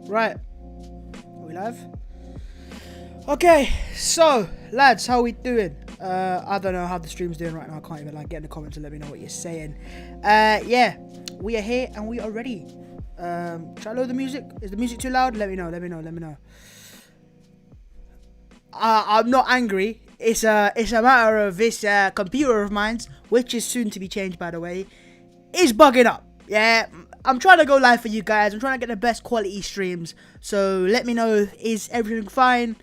Right. Are we live? Okay, so lads, how we doing? I don't know how the stream's doing right now. I can't even get in the comments and let me know what you're saying. Yeah, we are here and we are ready. Should I load the music? Is the music too loud? Let me know. I'm not angry. It's a matter of this computer of mine, which is soon to be changed, by the way, is bugging up. Yeah, I'm trying to go live for you guys. I'm trying to get the best quality streams. So let me know, is everything fine?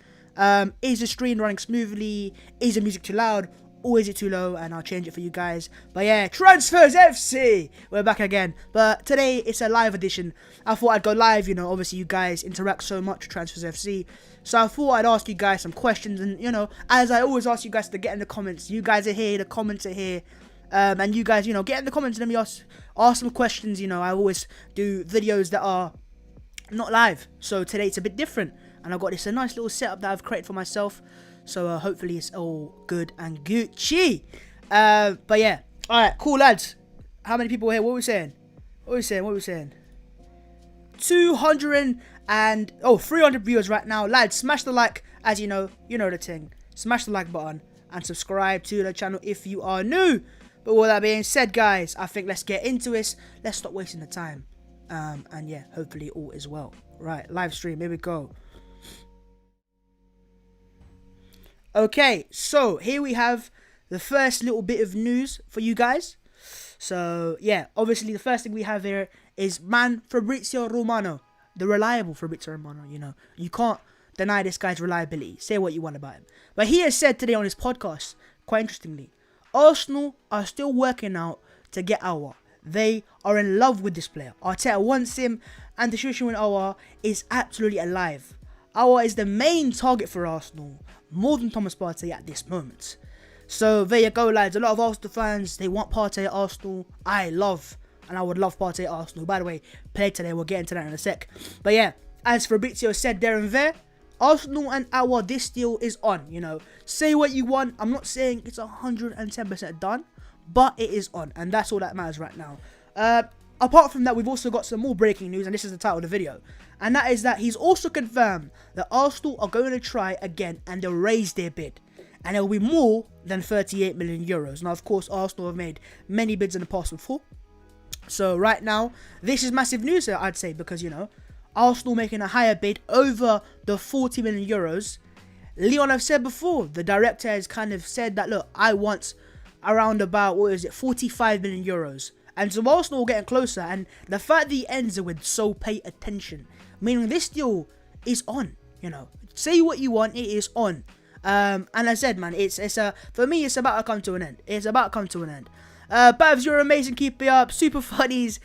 Is the stream running smoothly? Is the music too loud? Or is it too low? And I'll change it for you guys. But yeah, Transfers FC! We're back again. But today, it's a live edition. I thought I'd go live, you know, obviously you guys interact so much with Transfers FC. So I thought I'd ask you guys some questions. And, you know, as I always ask you guys to get in the comments. You guys are here, the comments are here. And you guys, you know, get in the comments and let me ask some questions. You know, I always do videos that are not live. So today it's a bit different. And I've got this a nice little setup that I've created for myself. So hopefully it's all good and Gucci. But yeah. Alright, cool lads. How many people are here? What are we saying? 300 viewers right now. Lads, smash the like. As you know the thing. Smash the like button. And subscribe to the channel if you are new. But with that being said, guys, I think let's get into this. Let's stop wasting the time. And yeah, hopefully all is well. Right, live stream. Here we go. Okay, so here we have the first little bit of news for you guys. So yeah, obviously the first thing we have here is Fabrizio Romano, the reliable Fabrizio Romano. You know, you can't deny this guy's reliability. Say what you want about him. But he has said today on his podcast, quite interestingly, Arsenal are still working out to get Aouar. They are in love with this player. Arteta wants him, and the situation with Aouar is absolutely alive. Aouar is the main target for Arsenal, more than Thomas Partey at this moment. So there you go, lads. A lot of Arsenal fans, they want Partey at Arsenal. I would love Partey at Arsenal. By the way, played today, we'll get into that in a sec. But yeah, as Fabrizio said there and there, Arsenal and Aouar, this deal is on, you know. Say what you want. I'm not saying it's 110% done, but it is on. And that's all that matters right now. Apart from that, we've also got some more breaking news, and this is the title of the video. And that is that he's also confirmed that Arsenal are going to try again and they'll raise their bid. And it will be more than 38 million euros. Now, of course, Arsenal have made many bids in the past before. So right now, this is massive news, I'd say, because, you know, Arsenal making a higher bid over the 40 million euros. Leon have said before, the director has kind of said that, look, I want around about, 45 million euros. And so Arsenal are getting closer, and the fact that he ends it with "so pay attention," meaning this deal is on, you know. Say what you want, it is on. And I said, man, for me, it's about to come to an end. Babs, you're amazing, keep it up, super funnies.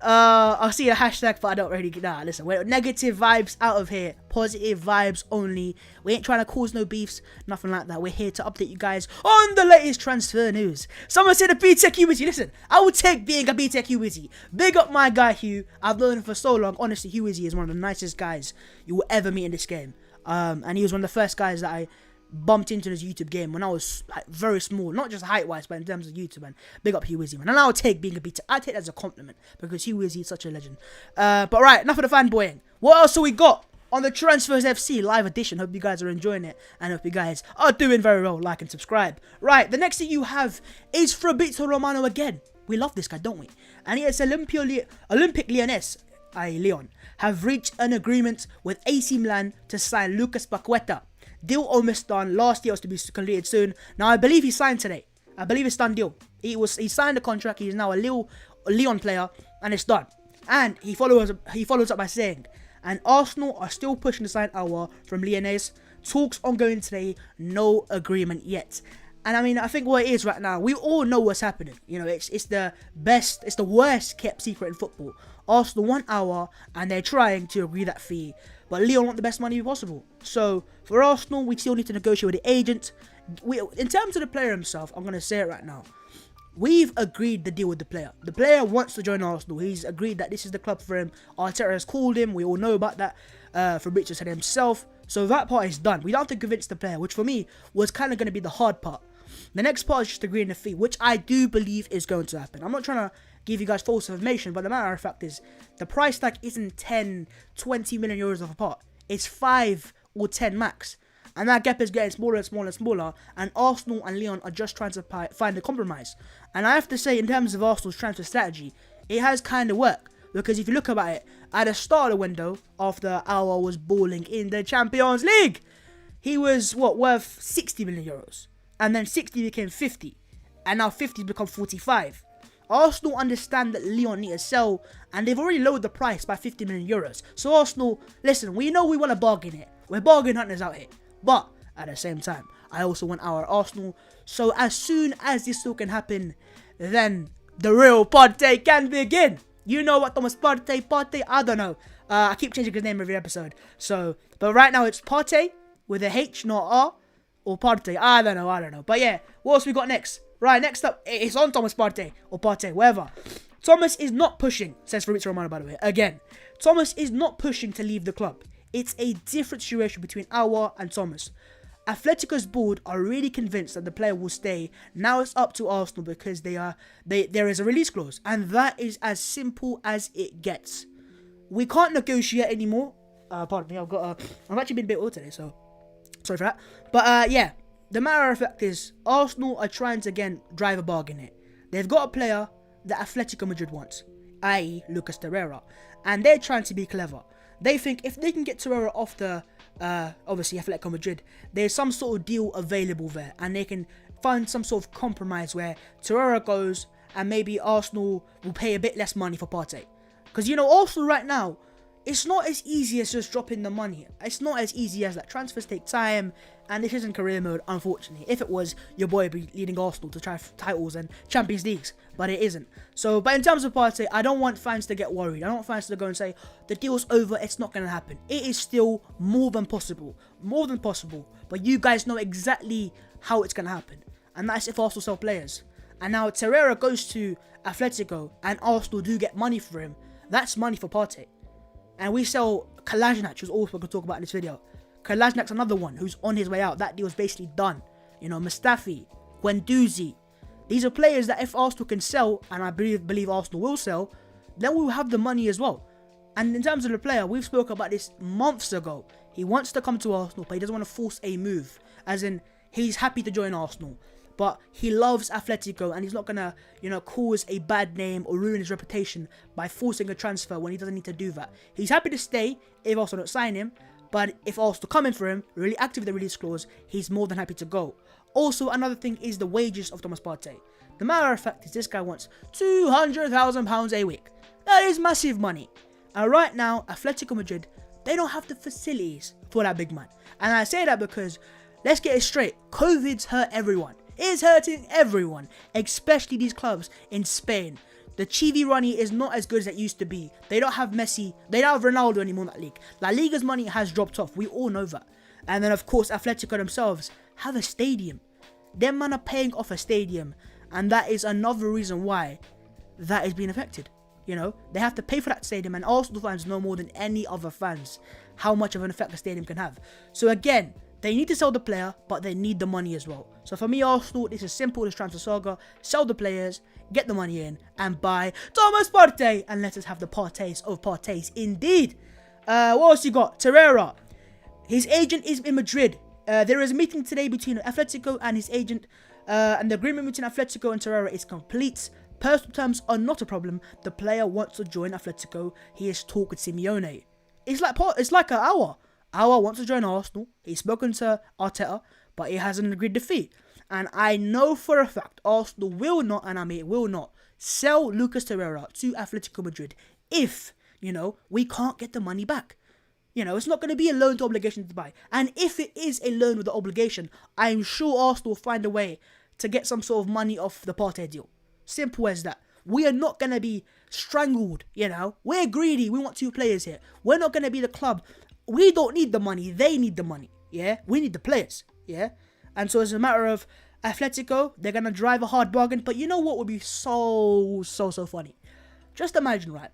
I'll see a hashtag, but I don't really listen, we're negative vibes out of here, positive vibes only. We ain't trying to cause no beefs, nothing like that. We're here to update you guys on the latest transfer news. Someone said a BTEC Wizzy. Listen, I will take being a BTEC Wizzy. Big up my guy Hugh. I've known him for so long. Honestly, Hugh Wizzy is one of the nicest guys you will ever meet in this game. And he was one of the first guys that I bumped into this YouTube game when I was like very small, not just height wise, but in terms of YouTube. And big up Hugh Wizzy, man. And I'll take being a BTEC. I take that as a compliment because Hugh Wizzy is such a legend. But right, enough of the fanboying. What else have we got on the Transfers FC live edition? Hope you guys are enjoying it, and hope you guys are doing very well. Like and subscribe. Right, the next thing you have is Fabrizio Romano again. We love this guy, don't we? And he is Olympic Lyonnais, Lyon, have reached an agreement with AC Milan to sign Lucas Paqueta. Deal almost done. Last year was to be completed soon. Now I believe he signed today. I believe it's done deal. He signed the contract. He is now a Lyon player, and it's done. And he follows up by saying, and Arsenal are still pushing to sign Aouar from Lyonnais. Talks ongoing today. No agreement yet. And I mean, I think what it is right now, we all know what's happening. You know, it's the worst kept secret in football. Arsenal want Aouar, and they're trying to agree that fee. But Lyon want the best money possible. So, for Arsenal, we still need to negotiate with the agent. In terms of the player himself, I'm going to say it right now. We've agreed the deal with the player. The player wants to join Arsenal. He's agreed that this is the club for him. Arteta has called him. We all know about that. Fabrizio said himself. So that part is done. We don't have to convince the player, which for me was kind of going to be the hard part. The next part is just agreeing the fee, which I do believe is going to happen. I'm not trying to give you guys false information, but the matter of fact is, the price tag isn't 10, 20 million euros off apart. It's 5 or 10 max. And that gap is getting smaller and smaller and smaller. And Arsenal and Lyon are just trying to find a compromise. And I have to say, in terms of Arsenal's transfer strategy, it has kind of worked. Because if you look about it, at the start of the window, after Aouar was balling in the Champions League, he was, worth 60 million euros. And then 60 became 50. And now 50 become 45. Arsenal understand that Lyon need to sell, and they've already lowered the price by 50 million euros. So Arsenal, listen, we know we want to bargain here. We're bargain hunters out here. But at the same time, I also want our Arsenal. So as soon as this still can happen, then the real Partey can begin. You know what, Thomas Partey, I don't know. I keep changing his name every episode. So, but right now it's Partey with a H, not R, or Partey. I don't know. But yeah, what else we got next? Right, next up, it's on Thomas Partey, or Partey, whatever. Thomas is not pushing, says Fabrizio Romano, by the way. Again, Thomas is not pushing to leave the club. It's a different situation between Aouar and Thomas. Atletico's board are really convinced that the player will stay. Now it's up to Arsenal because there is a release clause. And that is as simple as it gets. We can't negotiate anymore. Pardon me, I've actually been a bit ill today, so sorry for that. But yeah, the matter of fact is, Arsenal are trying to again drive a bargain here. They've got a player that Atletico Madrid wants, i.e. Lucas Torreira. And they're trying to be clever. They think if they can get Torreira off the, obviously, Atletico Madrid, there's some sort of deal available there. And they can find some sort of compromise where Torreira goes and maybe Arsenal will pay a bit less money for Partey. Because, Arsenal right now, it's not as easy as just dropping the money. It's not as easy as that. Transfers take time, and this isn't career mode, unfortunately. If it was, your boy would be leading Arsenal to try titles and Champions Leagues, but it isn't. So, but in terms of Partey, I don't want fans to get worried. I don't want fans to go and say, the deal's over, it's not going to happen. It is still more than possible. But you guys know exactly how it's going to happen. And that's if Arsenal sell players. And now Torreira goes to Atletico, and Arsenal do get money for him. That's money for Partey. And we sell Kolasinac, who's also going to talk about in this video. Kolasinac's another one who's on his way out. That deal's basically done. Mustafi, Guendouzi. These are players that if Arsenal can sell, and I believe Arsenal will sell, then we'll have the money as well. And in terms of the player, we've spoken about this months ago. He wants to come to Arsenal, but he doesn't want to force a move. As in, he's happy to join Arsenal. But he loves Atletico, and he's not going to, cause a bad name or ruin his reputation by forcing a transfer when he doesn't need to do that. He's happy to stay if Arsenal don't sign him, but if Arsenal come in for him, really activate the release clause, he's more than happy to go. Also, another thing is the wages of Thomas Partey. The matter of fact is this guy wants £200,000 a week. That is massive money. And right now, Atletico Madrid, they don't have the facilities for that big man. And I say that because, let's get it straight, COVID's hurt everyone. It's hurting everyone, especially these clubs in Spain. The Chivi money is not as good as it used to be. They don't have Messi, they don't have Ronaldo anymore in that league. La Liga's money has dropped off, we all know that. And then of course Atletico themselves have a stadium. Them man are paying off a stadium, and that is another reason why that is being affected. They have to pay for that stadium, and Arsenal fans know more than any other fans how much of an effect the stadium can have. So again, they need to sell the player, but they need the money as well. So for me, Arsenal, this is simple, this transfer saga. Sell the players, get the money in, and buy Thomas Partey. And let us have the Parteys of Parteys indeed. What else you got? Torreira. His agent is in Madrid. There is a meeting today between Atletico and his agent. And the agreement between Atletico and Torreira is complete. Personal terms are not a problem. The player wants to join Atletico. He has talked with Simeone. It's like an hour. Aouar wants to join Arsenal. He's spoken to Arteta, but he hasn't agreed to fee. And I know for a fact Arsenal will not, and I mean will not, sell Lucas Torreira to Atletico Madrid if, we can't get the money back. It's not going to be a loan to obligation to buy. And if it is a loan with the obligation, I'm sure Arsenal will find a way to get some sort of money off the Partey deal. Simple as that. We are not going to be strangled, We're greedy. We want two players here. We're not going to be the club. We don't need the money, they need the money, yeah? We need the players, yeah? And so it's a matter of Atletico, they're going to drive a hard bargain, but you know what would be so funny? Just imagine, right?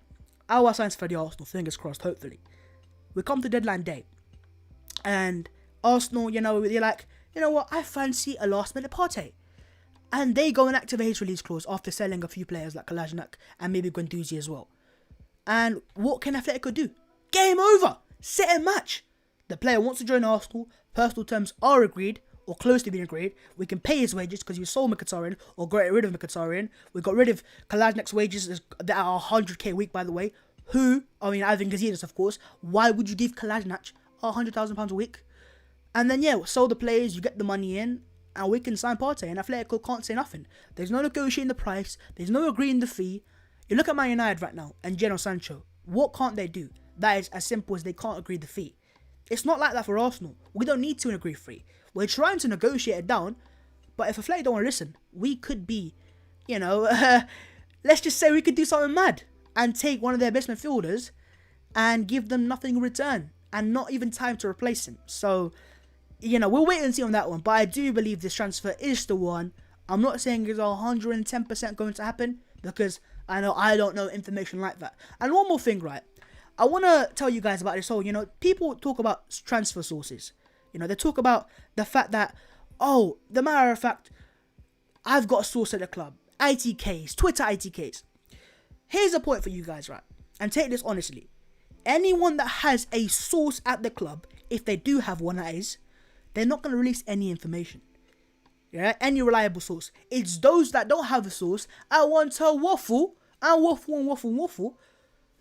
Aouar signs for the Arsenal, fingers crossed, hopefully. We come to deadline day, and Arsenal, they're like, you know what, I fancy a last minute Partey. And they go and activate his release clause after selling a few players like Kolasinac and maybe Guendouzi as well. And what can Atletico do? Game over! Set and match! The player wants to join Arsenal, personal terms are agreed, or close to being agreed. We can pay his wages because you sold Mkhitaryan or got rid of Mkhitaryan. We got rid of Kolasinac wages that are 100k a week, by the way. Ivan Gazidis, of course. Why would you give Kolasinac £100,000 a week? And then, sell the players, you get the money in, and we can sign Partey, and Atletico can't say nothing. There's no negotiating the price. There's no agreeing the fee. You look at Man United right now and Jadon Sancho. What can't they do? That is as simple as they can't agree the fee. It's not like that for Arsenal. We don't need to agree fee. We're trying to negotiate it down, but if Atletico don't want to listen, we could be, let's just say we could do something mad and take one of their best midfielders and give them nothing in return and not even time to replace him. So, we'll wait and see on that one. But I do believe this transfer is the one. I'm not saying it's 110% going to happen because I don't know information like that. And one more thing, right? I want to tell you guys about this whole, people talk about transfer sources. They talk about the fact that, the matter of fact, I've got a source at the club. ITKs, Twitter ITKs. Here's a point for you guys, right? And take this honestly. Anyone that has a source at the club, if they do have one, that is, they're not going to release any information. Yeah, any reliable source. It's those that don't have a source. I want to waffle.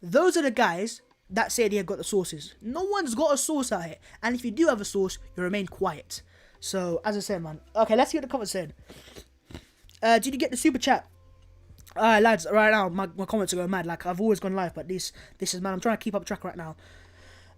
Those are the guys that say they've got the sources. No one's got a source out here. And if you do have a source, you remain quiet. So, as I said, man. Okay, let's see what the comments said. Did you get the super chat? Alright, lads, right now, my comments are going mad. Like, I've always gone live, but this is, man, I'm trying to keep up track right now.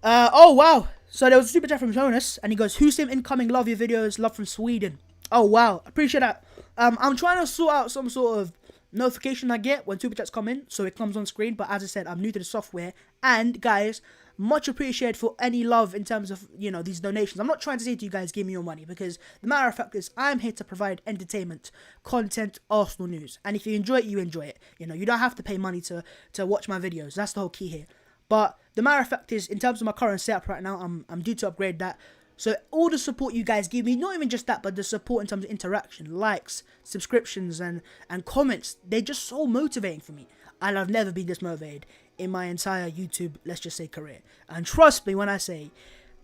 Oh, wow. So, there was a super chat from Jonas, and he goes, Houssem incoming, love your videos, love from Sweden. Oh, wow. Appreciate that. I'm trying to sort out some sort of notification I get when super chats come in, so it comes on screen. But as I said, I'm new to the software. And, guys, much appreciated for any love in terms of, these donations. I'm not trying to say to you guys, give me your money, because the matter of fact is, I'm here to provide entertainment, content, Arsenal news. And if you enjoy it, you enjoy it. You don't have to pay money to watch my videos. That's the whole key here. But the matter of fact is, in terms of my current setup right now, I'm due to upgrade that. So all the support you guys give me, not even just that, but the support in terms of interaction, likes, subscriptions, and comments, they're just so motivating for me. And I've never been this motivated in my entire YouTube, let's just say, career. And trust me when I say,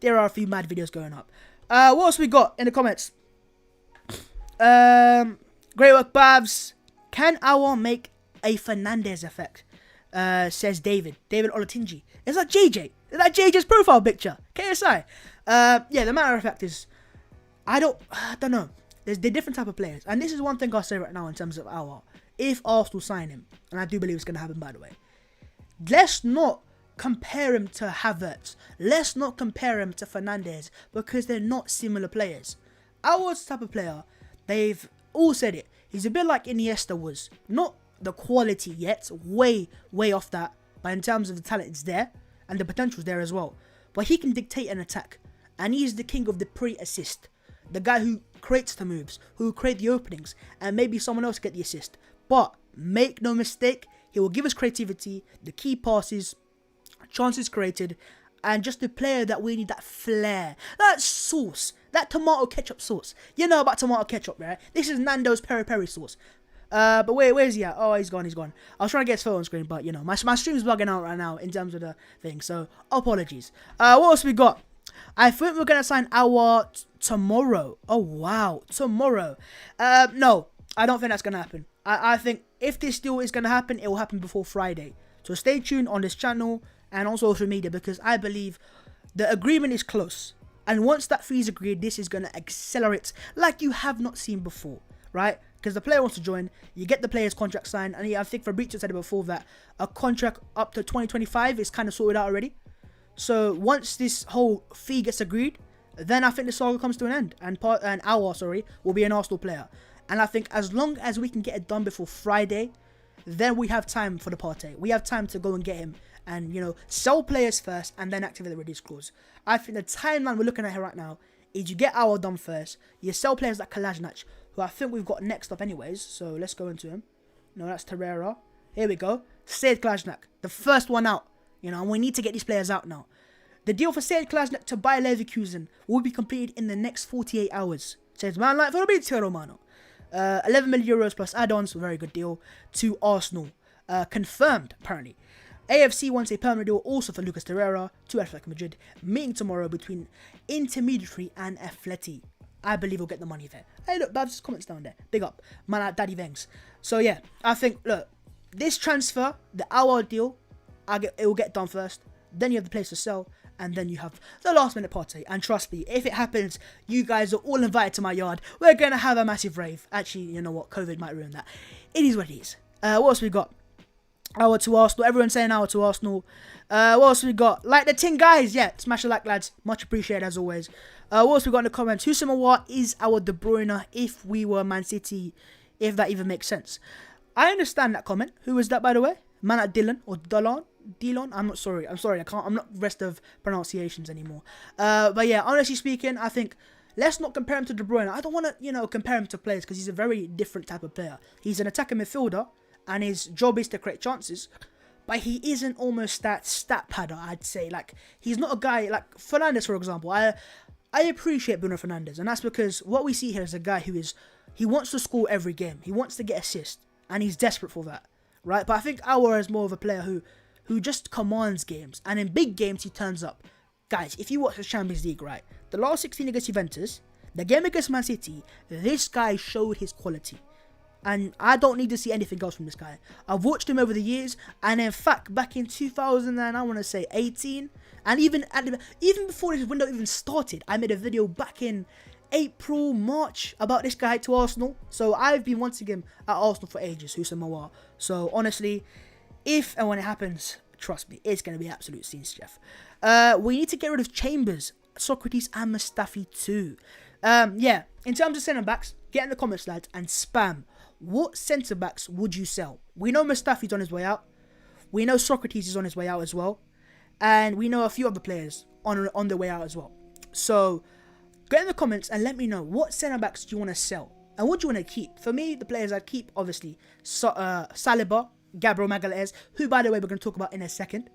there are a few mad videos going up. What else we got in the comments? Great work, Babs. Can Aouar make a Fernandez effect? Says David Olatinji. Is that JJ? Is that JJ's profile picture? KSI. The matter of fact is, I don't know. They're different type of players. And this is one thing I'll say right now in terms of Aouar. If Arsenal sign him, and I do believe it's going to happen, by the way, let's not compare him to Havertz. Let's not compare him to Fernandez, because they're not similar players. Aouar's the type of player, they've all said it. He's a bit like Iniesta was. Not the quality yet, way off that. But in terms of the talent, it's there. And the potential's there as well. But he can dictate an attack. And he's the king of the pre-assist. The guy who creates the moves, who create the openings, and maybe someone else get the assist. But make no mistake, he will give us creativity, the key passes, chances created, and just the player that we need, that flair, that sauce, that tomato ketchup sauce. You know about tomato ketchup, right? This is Nando's peri-peri sauce. But where's he at? Oh, he's gone. I was trying to get his phone on screen, but my stream's bugging out right now in terms of the thing, so apologies. What else we got? I think we're gonna sign Aouar tomorrow. Oh wow, tomorrow. No, I don't think that's gonna happen. I think if this deal is gonna happen, it will happen before Friday. So stay tuned on this channel and on social media, because I believe the agreement is close. And once that fee is agreed, this is gonna accelerate like you have not seen before, right? Because the player wants to join, you get the player's contract signed, and I think Fabrizio said it before that a contract up to 2025 is kind of sorted out already. So once this whole fee gets agreed, then I think the saga comes to an end, and Aouar, will be an Arsenal player. And I think as long as we can get it done before Friday, then we have time for the Partey. We have time to go and get him and, sell players first and then activate the release clause. I think the timeline we're looking at here right now is you get Aouar done first, you sell players like Kolasinac, who I think we've got next up anyways, so let's go into him. No, that's Torreira. Here we go. Sead Kolasinac, the first one out. And we need to get these players out now. The deal for Sead Kolasinac to Bayer Leverkusen will be completed in the next 48 hours. Says man like Fabrizio Romano. €11 million plus add-ons, very good deal, to Arsenal. Confirmed, apparently. AFC wants a permanent deal also for Lucas Torreira to Athletic Madrid. Meeting tomorrow between Intermediary and Atleti. I believe we'll get the money there. Hey, look, Babs' comments down there. Big up. Man, like Daddy Vengs. So, yeah, I think, look, this transfer, the Aouar deal, it will get done first. Then you have the place to sell. And then you have the last minute party. And trust me, if it happens, you guys are all invited to my yard. We're going to have a massive rave. Actually, you know what? COVID might ruin that. It is what it is. What else we got? Aouar to Arsenal. Everyone's saying Aouar to Arsenal. What else we got? Like the thing, guys. Yeah, smash the like, lads. Much appreciated as always. What else we got in the comments? Houssem Aouar is our De Bruyne if we were Man City. If that even makes sense. I understand that comment. Who was that, by the way? Man at Dylan or Dylan? I'm sorry. I'm not rest of pronunciations anymore. But yeah, honestly speaking, I think let's not compare him to De Bruyne. I don't want to, compare him to players because he's a very different type of player. He's an attacking midfielder. And his job is to create chances. But he isn't almost that stat padder, I'd say. Like, he's not a guy like Fernandes, for example. I appreciate Bruno Fernandes. And that's because what we see here is a guy he wants to score every game. He wants to get assists. And he's desperate for that. Right? But I think Aouar is more of a player who just commands games. And in big games, he turns up. Guys, if you watch the Champions League, right? The last 16 against Juventus, the game against Man City, this guy showed his quality. And I don't need to see anything else from this guy. I've watched him over the years. And in fact, back in 2018. And even before this window even started. I made a video back in April, March about this guy to Arsenal. So I've been wanting him at Arsenal for ages. Houssem Aouar. So honestly, if and when it happens, trust me, it's going to be absolute scenes, Jeff. We need to get rid of Chambers, Socrates and Mustafi too. Yeah, in terms of centre-backs, get in the comments, lads, and spam. What centre-backs would you sell? We know Mustafi's on his way out. We know Socrates is on his way out as well. And we know a few other players on their way out as well. So, get in the comments and let me know what centre-backs do you want to sell? And what do you want to keep? For me, the players I'd keep, obviously, Saliba, Gabriel Magalhaes, who, by the way, we're going to talk about in a second.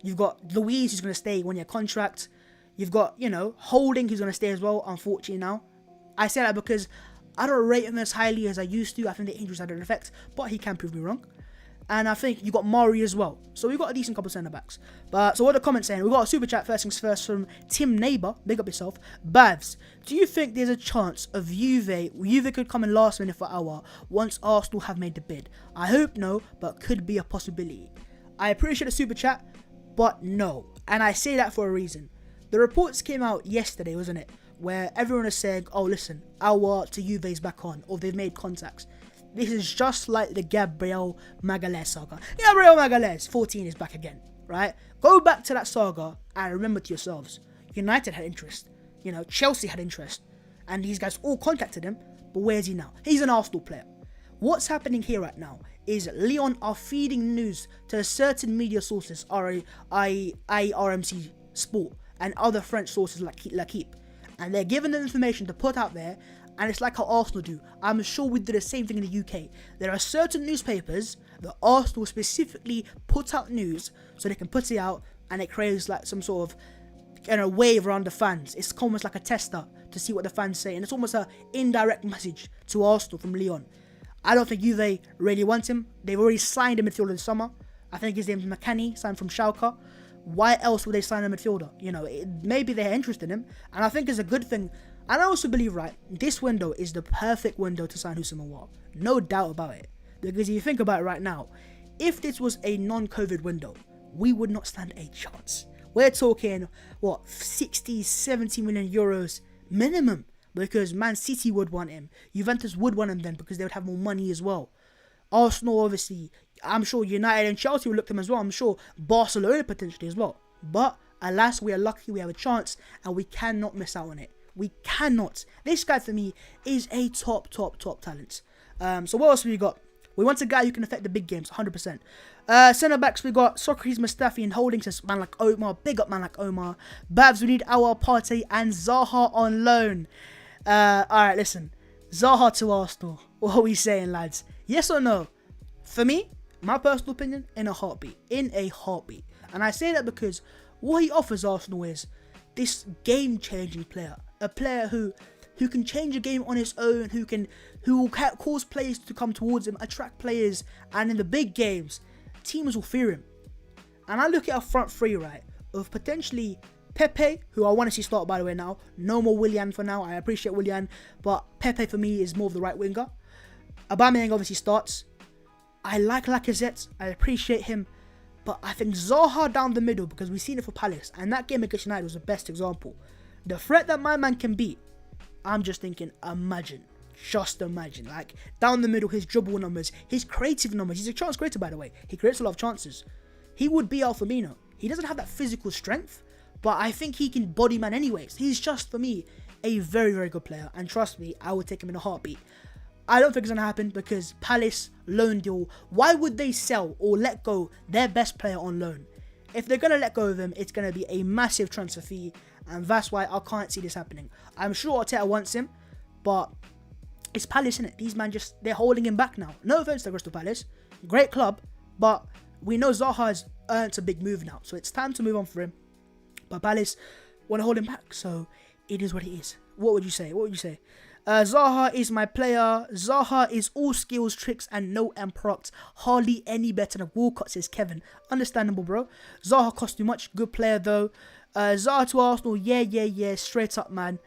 You've got Luiz, who's going to stay 1 year contract. You've got, Holding, who's going to stay as well, unfortunately now. I say that because I don't rate him as highly as I used to. I think the injuries had an effect, but he can prove me wrong. And I think you got Mari as well. So we've got a decent couple of centre-backs. But so what are the comments saying? We've got a super chat first things first from Tim Neighbour. Big up yourself. Bavs, do you think there's a chance of Juve could come in last minute for Aouar once Arsenal have made the bid? I hope no, but could be a possibility. I appreciate the super chat, but no. And I say that for a reason. The reports came out yesterday, wasn't it? Where everyone is saying, oh listen, Aouar to Juve's back on, or they've made contacts. This is just like the Gabriel Magalhaes saga. Gabriel Magalhaes, 14, is back again, right? Go back to that saga and remember to yourselves. United had interest. Chelsea had interest. And these guys all contacted him, but where's he now? He's an Arsenal player. What's happening here right now is Lyon are feeding news to certain media sources, RMC Sport, and other French sources like L'Equipe. And they're giving them information to put out there, and it's like how Arsenal do. I'm sure we do the same thing in the UK. There are certain newspapers that Arsenal specifically put out news so they can put it out, and it creates like some sort of wave around the fans. It's almost like a tester to see what the fans say, and it's almost an indirect message to Arsenal from Lyon. I don't think Juve really want him. They've already signed a midfielder this summer. I think his name's McKennie, signed from Schalke. Why else would they sign a midfielder? Maybe they're interested in him, and I think it's a good thing. And I also believe, right, this window is the perfect window to sign Houssem Aouar. No doubt about it. Because if you think about it right now, if this was a non-COVID window, we would not stand a chance. We're talking, 60, 70 million euros minimum. Because Man City would want him. Juventus would want him then because they would have more money as well. Arsenal, obviously, I'm sure United and Chelsea will look at him as well. I'm sure Barcelona potentially as well. But alas, we are lucky, we have a chance, and we cannot miss out on it. We cannot. This guy for me is a top talent. So what else have we got? We want a guy who can affect the big games, 100%. Centre backs, we got Socrates, Mustafi, and Holding. Says man like Omar, big up man like Omar. Babs, we need Aouar, Partey, and Zaha on loan. Alright, listen. Zaha to Arsenal. What are we saying, lads? Yes or no? For me, my personal opinion, in a heartbeat. And I say that because what he offers Arsenal is this game-changing player. A player who who can change a game on his own, who will cause players to come towards him, attract players, and in the big games, teams will fear him. And I look at our front three, right, of potentially Pepe, who I want to see start, by the way, now. No more Willian for now. I appreciate Willian, but Pepe for me is more of the right winger. Aubameyang obviously starts. I like Lacazette. I appreciate him. But I think Zaha down the middle, because we've seen it for Palace, and that game against United was the best example. The threat that my man can be, I'm just thinking, imagine. Just imagine. Like, down the middle, his dribble numbers, his creative numbers. He's a chance creator, by the way. He creates a lot of chances. He would be our Firmino. He doesn't have that physical strength, but I think he can body man anyways. He's just, for me, a very, very good player. And trust me, I would take him in a heartbeat. I don't think it's going to happen because Palace loan deal. Why would they sell or let go their best player on loan? If they're going to let go of him, it's going to be a massive transfer fee. And that's why I can't see this happening. I'm sure Arteta wants him, but it's Palace, innit? These men they're holding him back now. No offense to Crystal Palace. Great club, but we know Zaha has earned a big move now. So it's time to move on for him. But Palace want to hold him back. So it is what it is. What would you say? Zaha is my player. Zaha is all skills, tricks, and no end product. Hardly any better than Walcott, says Kevin. Understandable, bro. Zaha cost too much. Good player, though. Zaha to Arsenal. Yeah. Straight up, man.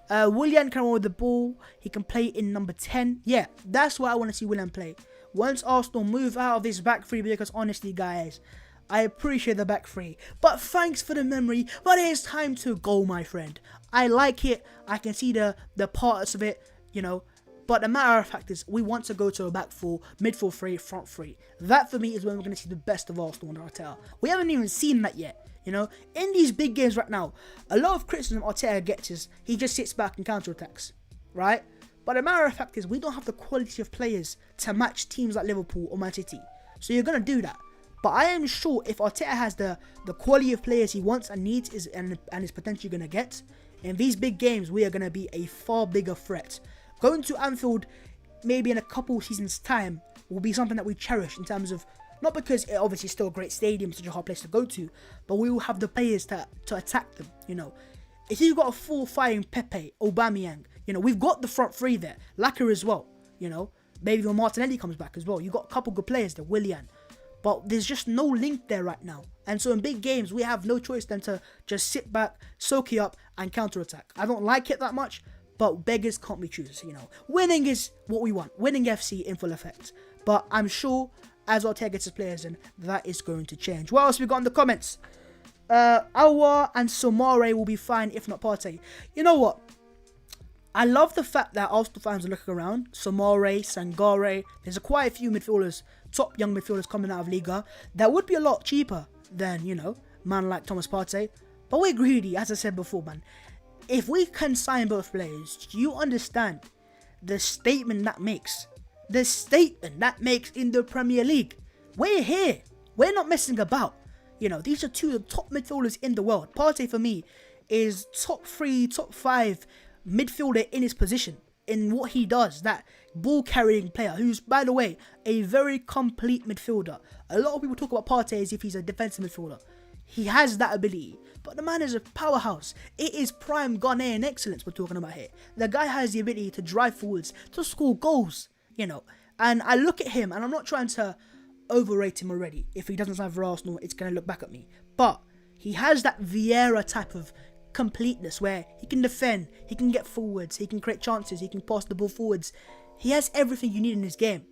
Willian can run with the ball. He can play in number 10. Yeah, that's why I want to see Willian play. Once Arsenal move out of this back three, because honestly, guys, I appreciate the back three. But thanks for the memory. But it's time to go, my friend. I like it. I can see the parts of it, you know. But the matter of fact is, we want to go to a back four, midfield three, front three. That, for me, is when we're going to see the best of Arsenal under Arteta. We haven't even seen that yet, you know. In these big games right now, a lot of criticism Arteta gets is he just sits back and counterattacks, right? But the matter of fact is, we don't have the quality of players to match teams like Liverpool or Man City. So you're going to do that. But I am sure if Arteta has the quality of players he wants and needs and is potentially going to get, in these big games, we are going to be a far bigger threat. Going to Anfield, maybe in a couple seasons' time, will be something that we cherish in terms of, not because it obviously is still a great stadium, such a hard place to go to, but we will have the players to attack them, you know. If you've got a full firing Pepe, Aubameyang, you know, we've got the front three there. Laka as well, you know. Maybe when Martinelli comes back as well. You've got a couple good players there, Willian. But there's just no link there right now. And so in big games, we have no choice than to just sit back, soak it up, and counter-attack. I don't like it that much, but beggars can't be choosers, you know. Winning is what we want. Winning FC in full effect. But I'm sure as Arteta gets his players in, that is going to change. What else we got in the comments? Aouar and Somare will be fine if not Partey. You know what? I love the fact that Arsenal fans are looking around. Somare, Sangare. There's quite a few midfielders, top young midfielders coming out of Liga that would be a lot cheaper than, you know, man like Thomas Partey. But we're greedy, as I said before, man. If we can sign both players, do you understand the statement that makes? The statement that makes in the Premier League. We're here. We're not messing about. You know, these are two of the top midfielders in the world. Partey, for me, is top 3, top 5 midfielder in his position, in what he does, that ball carrying player who's, by the way, a very complete midfielder. A lot of people talk about Partey as if he's a defensive midfielder. He has that ability, but the man is a powerhouse. It is prime Ghanaian excellence we're talking about here. The guy has the ability to drive forwards, to score goals, you know. And I look at him, and I'm not trying to overrate him already. If he doesn't sign for Arsenal, it's going to look back at me. But he has that Vieira type of completeness where he can defend, he can get forwards, he can create chances, he can pass the ball forwards. He has everything you need in his game.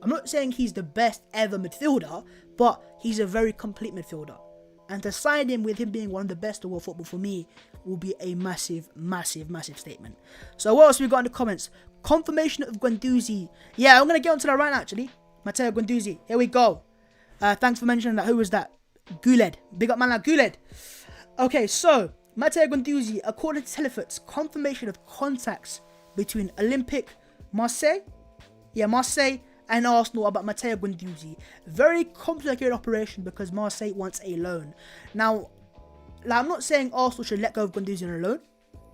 I'm not saying he's the best ever midfielder, but he's a very complete midfielder. And to sign him with him being one of the best of world football, for me, will be a massive, massive, massive statement. So what else we got in the comments? Confirmation of Guendouzi. Yeah, I'm going to get onto that right now, actually. Matteo Guendouzi. Here we go. Thanks for mentioning that. Who was that? Guled. Big up man like Guled. Okay, so Matteo Guendouzi, according to Telefoot's, confirmation of contacts between Olympique Marseille, and Arsenal about Matteo Guendouzi. Very complicated operation because Marseille wants a loan. Now, I'm not saying Arsenal should let go of Guendouzi on a loan,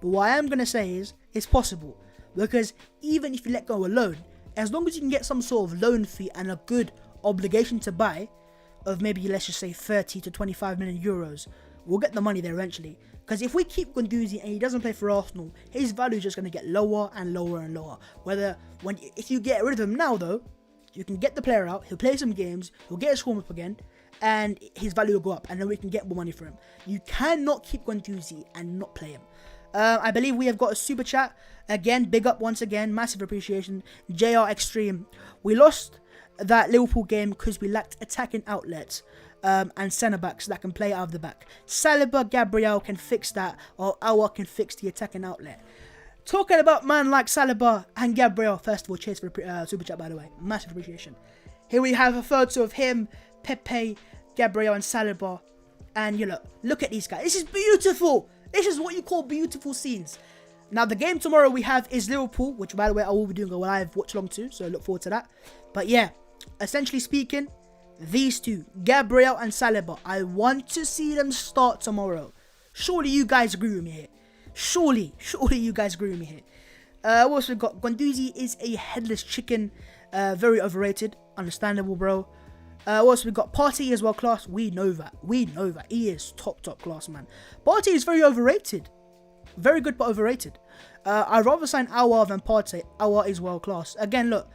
but what I am going to say is it's possible. Because even if you let go of a loan, as long as you can get some sort of loan fee and a good obligation to buy of maybe, let's just say 30 to 25 million euros, we'll get the money there eventually. Because if we keep Guendouzi and he doesn't play for Arsenal, his value is just going to get lower and lower and lower. If you get rid of him now though, you can get the player out, he'll play some games, he'll get his form up again, and his value will go up, and then we can get more money for him. You cannot keep Guendouzi and not play him. I believe we have got a super chat. Again, big up once again, massive appreciation. JR Extreme. We lost that Liverpool game because we lacked attacking outlets and centre-backs that can play out of the back. Saliba, Gabriel can fix that, or Aouar can fix the attacking outlet. Talking about man like Saliba and Gabriel, first of all, cheers for super chat, by the way. Massive appreciation. Here we have a photo of him, Pepe, Gabriel and Saliba. And you look at these guys. This is beautiful. This is what you call beautiful scenes. Now, the game tomorrow we have is Liverpool, which, by the way, I will be doing a live watch along too, so look forward to that. But yeah, essentially speaking, these two, Gabriel and Saliba, I want to see them start tomorrow. Surely you guys agree with me here. Surely you guys agree with me here. What else we got? Guendouzi is a headless chicken. Very overrated. Understandable, bro. What else we got? Partey is world class. We know that. He is top class, man. Partey is very overrated. Very good, but overrated. I'd rather sign Aouar than Partey. Aouar is world class. Again, look,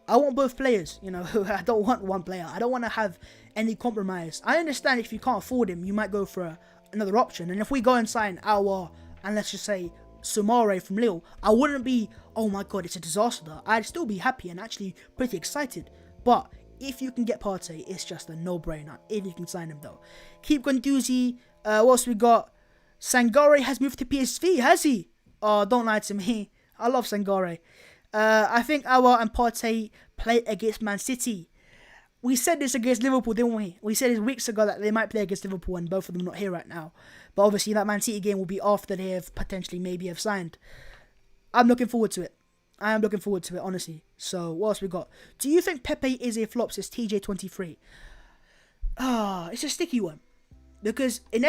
I want both players. I don't want one player. I don't want to have any compromise. I understand if you can't afford him, you might go for another option. And if we go and sign Aouar, and let's just say Soumare from Lille, I wouldn't be, oh my god, it's a disaster. I'd still be happy and actually pretty excited. But if you can get Partey, it's just a no-brainer. If you can sign him though. Keep Guendouzi. What else we got? Sangare has moved to PSV, has he? Oh, don't lie to me. I love Sangare. I think Aouar and Partey play against Man City. We said this against Liverpool, didn't we? We said this weeks ago that they might play against Liverpool and both of them not here right now. But obviously that Man City game will be after they have maybe have signed. I'm looking forward to it. I am looking forward to it, honestly. So, what else we got? Do you think Pepe is a flop, says TJ23? It's a sticky one. Because in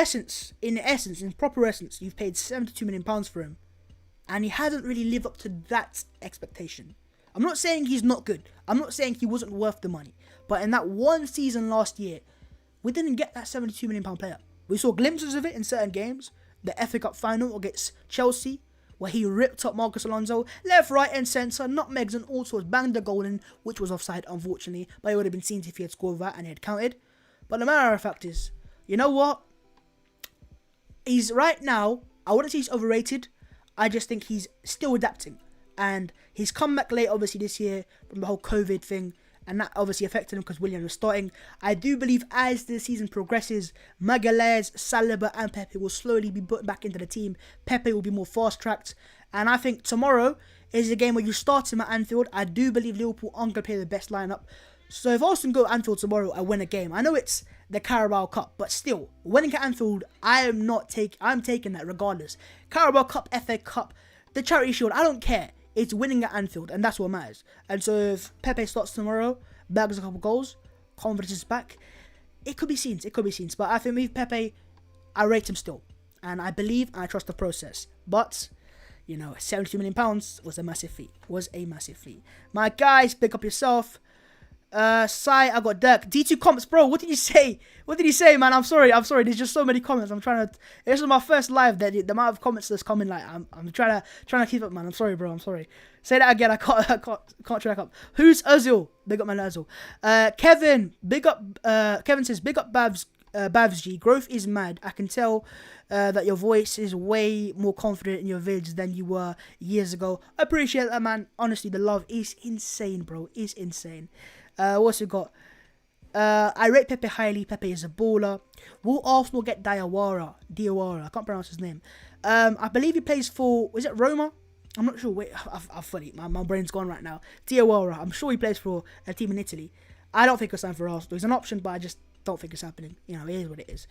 proper essence, you've paid £72 million for him. And he hasn't really lived up to that expectation. I'm not saying he's not good. I'm not saying he wasn't worth the money. But in that one season last year, we didn't get that £72 million player. We saw glimpses of it in certain games. The FA Cup final against Chelsea, where he ripped up Marcus Alonso, left, right and centre, nutmegs and all sorts, banged the goal in, which was offside, unfortunately. But it would have been seen if he had scored that and he had counted. But the matter of fact is, you know what? He's right now, I wouldn't say he's overrated. I just think he's still adapting. And he's come back late, obviously, this year from the whole COVID thing. And that obviously affected him because Willian was starting. I do believe as the season progresses, Magalhaes, Saliba and Pepe will slowly be put back into the team. Pepe will be more fast-tracked. And I think tomorrow is a game where you start him at Anfield. I do believe Liverpool aren't going to play the best lineup. So if Arsenal go to Anfield tomorrow and win a game, I know it's the Carabao Cup, but still, winning at Anfield, I'm taking that regardless. Carabao Cup, FA Cup, the Charity Shield, I don't care. It's winning at Anfield, and that's what matters. And so if Pepe starts tomorrow, bags a couple goals, confidence is back, it could be scenes. But I think with Pepe, I rate him still. And I believe and I trust the process. But, £72 million was a massive fee. My guys, pick up yourself. Sai, I got Dirk. D2 comments, bro. What did you say? Man? I'm sorry. There's just so many comments. This is my first live. The amount of comments that's coming, like, I'm trying to keep up, man. I'm sorry, bro. I'm sorry. Say that again. I can't track up. Who's Ozil? Big up, man, Ozil. Kevin, big up. Kevin says, big up, Bavs G. Growth is mad. I can tell that your voice is way more confident in your vids than you were years ago. I appreciate that, man. Honestly, the love is insane, bro. It's insane. What's we got? I rate Pepe highly. Pepe is a baller. Will Arsenal get Diawara? I can't pronounce his name. I believe he plays for, is it Roma? I'm not sure. Wait, I've funny. My brain's gone right now. Diawara. I'm sure he plays for a team in Italy. I don't think he'll sign for Arsenal. He's an option, but I just don't think it's happening. It is what it is.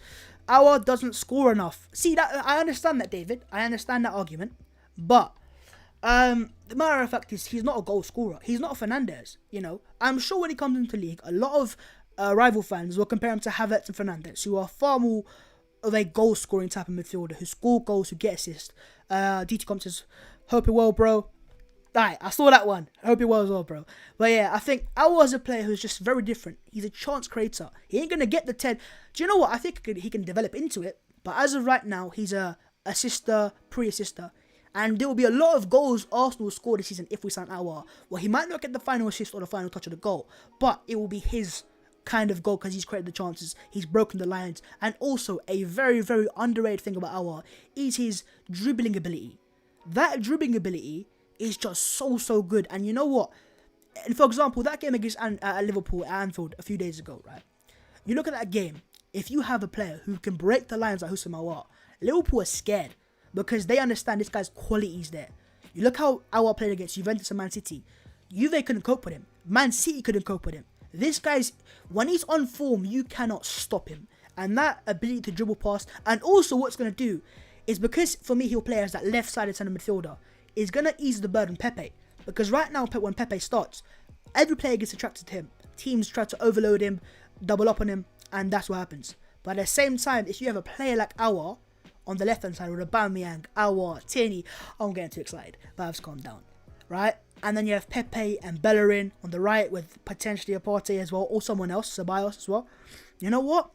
Aouar doesn't score enough. See, that I understand that, David. I understand that argument. But the matter of fact is he's not a goal scorer. He's not a Fernandes, I'm sure when he comes into the league, a lot of rival fans will compare him to Havertz and Fernandes, who are far more of a goal scoring type of midfielder, who score goals, who get assists. DT Comp says, hope you're well, bro. Alright, I saw that one. I hope you're well as well, bro. But yeah, I think Aouar is a player who's just very different. He's a chance creator. He ain't going to get the 10. Do you know what? I think he can develop into it. But as of right now, he's a assister, pre-assister. And there will be a lot of goals Arsenal will score this season if we sign Aouar. Well, he might not get the final assist or the final touch of the goal, but it will be his kind of goal because he's created the chances, he's broken the lines. And also, a very, very underrated thing about Aouar is his dribbling ability. That dribbling ability is just so good. And you know what? And for example, that game against Liverpool at Anfield a few days ago, right? You look at that game, if you have a player who can break the lines like Houssem Aouar, Liverpool are scared because they understand this guy's quality is there. You look how Aouar played against Juventus and Man City. Juve couldn't cope with him. Man City couldn't cope with him. This guy's, when he's on form, you cannot stop him. And that ability to dribble past, and also what's going to do is, because for me he'll play as that left-sided centre midfielder, is going to ease the burden on Pepe. Because right now, when Pepe starts, every player gets attracted to him. Teams try to overload him, double up on him, and that's what happens. But at the same time, if you have a player like Aouar on the left-hand side with Aubameyang, Aouar, Tierney, I'm getting too excited, but I've calmed down, right? And then you have Pepe and Bellerin on the right with potentially a Partey as well, or someone else, Ceballos as well. You know what?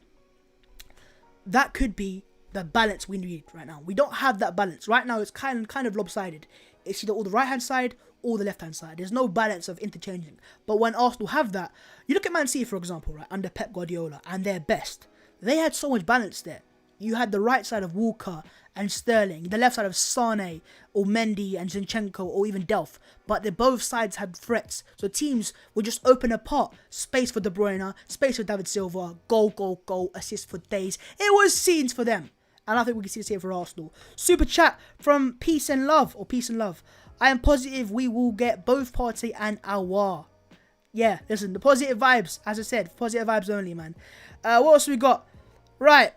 That could be the balance we need right now. We don't have that balance. Right now, it's kind of lopsided. It's either all the right-hand side or the left-hand side. There's no balance of interchanging. But when Arsenal have that, you look at Man City, for example, right, under Pep Guardiola, and their best. They had so much balance there. You had the right side of Walker and Sterling, the left side of Sane or Mendy and Zinchenko or even Delph. But both sides had threats. So teams would just open apart. Space for De Bruyne, space for David Silva, goal, assist for days. It was scenes for them. And I think we can see the same for Arsenal. Super chat from Peace and Love. I am positive we will get both Partey and Aouar. Yeah, listen, the positive vibes, as I said, positive vibes only, man. What else we got? Right.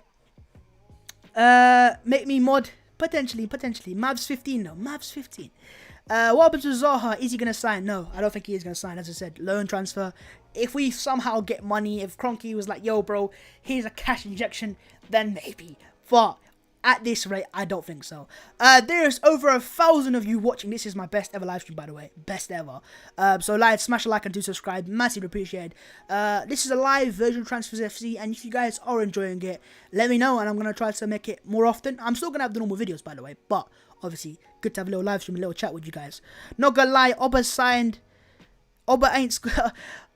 Make me mod. Potentially. Mavs 15, no. Mavs 15. What happens to Zaha? Is he going to sign? No, I don't think he is going to sign. As I said, loan transfer. If we somehow get money, if Kroenke was like, yo, bro, here's a cash injection, then maybe. But at this rate, I don't think so. There's over 1,000 of you watching. This is my best ever live stream, by the way. Best ever. So smash a like and do subscribe. Massively appreciated. This is a live version of Transfers FC. And if you guys are enjoying it, let me know. And I'm going to try to make it more often. I'm still going to have the normal videos, by the way. But obviously, good to have a little live stream, a little chat with you guys. Not going to lie, Oba signed. Oba ain't scored.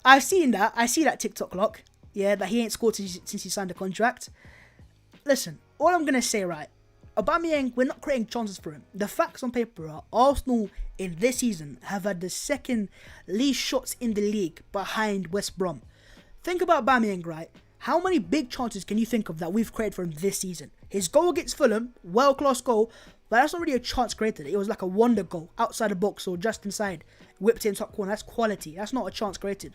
I've seen that. I see that TikTok lock. Yeah, that he ain't scored since he signed the contract. Listen. All I'm going to say, right, Aubameyang, we're not creating chances for him. The facts on paper are Arsenal in this season have had the second least shots in the league behind West Brom. Think about Aubameyang, right? How many big chances can you think of that we've created for him this season? His goal against Fulham, world-class goal, but that's not really a chance created. It was like a wonder goal, outside the box or just inside, whipped in top corner. That's quality. That's not a chance created.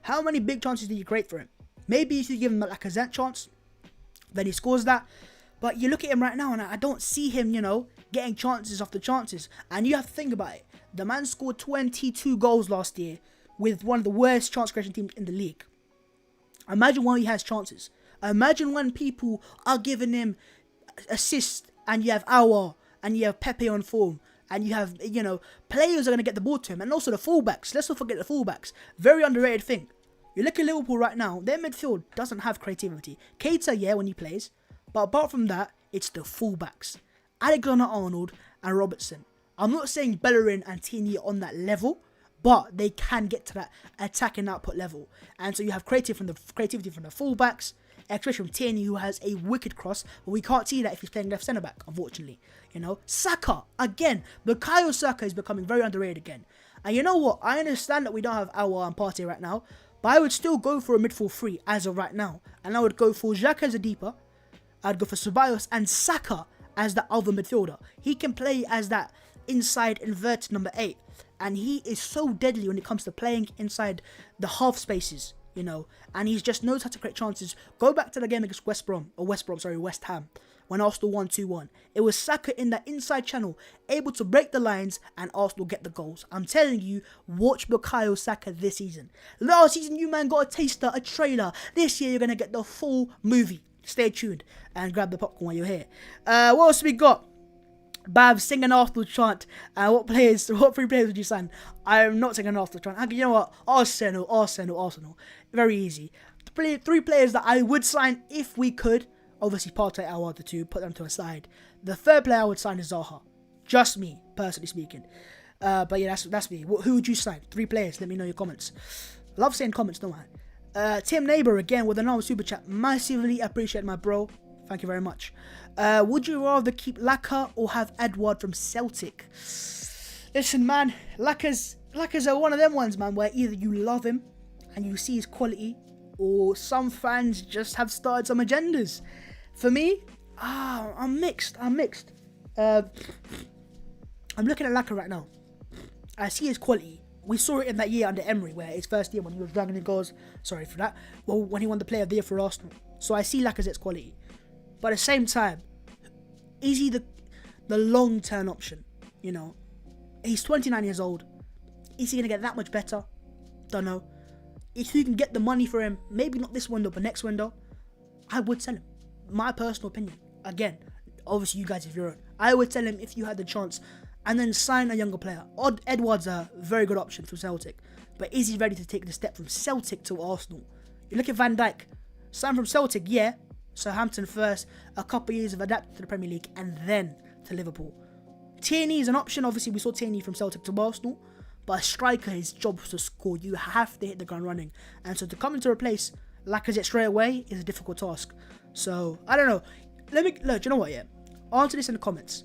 How many big chances did you create for him? Maybe if you give him like a Lacazette chance, then he scores that. But you look at him right now and I don't see him, getting chances after chances. And you have to think about it. The man scored 22 goals last year with one of the worst chance creation teams in the league. Imagine when he has chances. Imagine when people are giving him assists and you have Aouar and you have Pepe on form. And you have, players are going to get the ball to him. And also the fullbacks. Let's not forget the fullbacks. Very underrated thing. You look at Liverpool right now. Their midfield doesn't have creativity. Keita, yeah, when he plays. But apart from that, it's the fullbacks. Alexander-Arnold and Robertson. I'm not saying Bellerin and Tierney are on that level, but they can get to that attacking output level. And so you have creativity from the fullbacks, especially from Tierney, who has a wicked cross, but we can't see that if he's playing left centre-back, unfortunately. Saka, again, Bukayo Saka is becoming very underrated again. And you know what? I understand that we don't have Aouar and Partey right now, but I would still go for a midfield three as of right now. And I would go for Xhaka as a deeper. I'd go for Ceballos and Saka as the other midfielder. He can play as that inside inverted number 8. And he is so deadly when it comes to playing inside the half spaces, And he just knows how to create chances. Go back to the game against West Ham. When Arsenal won 2-1. It was Saka in that inside channel, able to break the lines and Arsenal get the goals. I'm telling you, watch Bukayo Saka this season. Last season, you man got a taster, a trailer. This year, you're going to get the full movie. Stay tuned and grab the popcorn while you're here. What else we got? Bav, sing an Arsenal chant. What 3 players would you sign? I am not singing an Arsenal chant. You know what? Arsenal. Very easy. 3 players that I would sign if we could Obviously, Partey Aouar, the two, put them to a side. The third player I would sign is Zaha. Just me, personally speaking. But yeah, that's me. Who would you sign? 3 players. Let me know your comments. Love saying comments, don't I? Tim Neighbour, again, with another super chat. Massively appreciate my bro. Thank you very much. Would you rather keep Laka or have Edouard from Celtic? Listen, man. Laka's one of them ones, man, where either you love him and you see his quality, or some fans just have started some agendas. For me, I'm mixed. I'm looking at Laka right now. I see his quality. We saw it in that year under Emery, where his first year when he was dragging the goals. Sorry for that. Well, when he won the Player of the Year for Arsenal. So I see Lacazette's quality. But at the same time, is he the long-term option? You know, he's 29 years old. Is he going to get that much better? Don't know. If you can get the money for him, maybe not this window, but next window, I would sell him. My personal opinion. Again, obviously you guys have your own. I would sell him if you had the chance, and then sign a younger player. Edouard's a very good option for Celtic, but is he ready to take the step from Celtic to Arsenal? You look at Van Dijk, sign from Celtic, yeah. Southampton first, a couple of years of adapting to the Premier League, and then to Liverpool. Tierney is an option. Obviously, we saw Tierney from Celtic to Arsenal, but a striker, his job is to score. You have to hit the ground running, and so to come in to replace Lacazette straight away is a difficult task. So I don't know. Look. You know what? Yeah, answer this in the comments.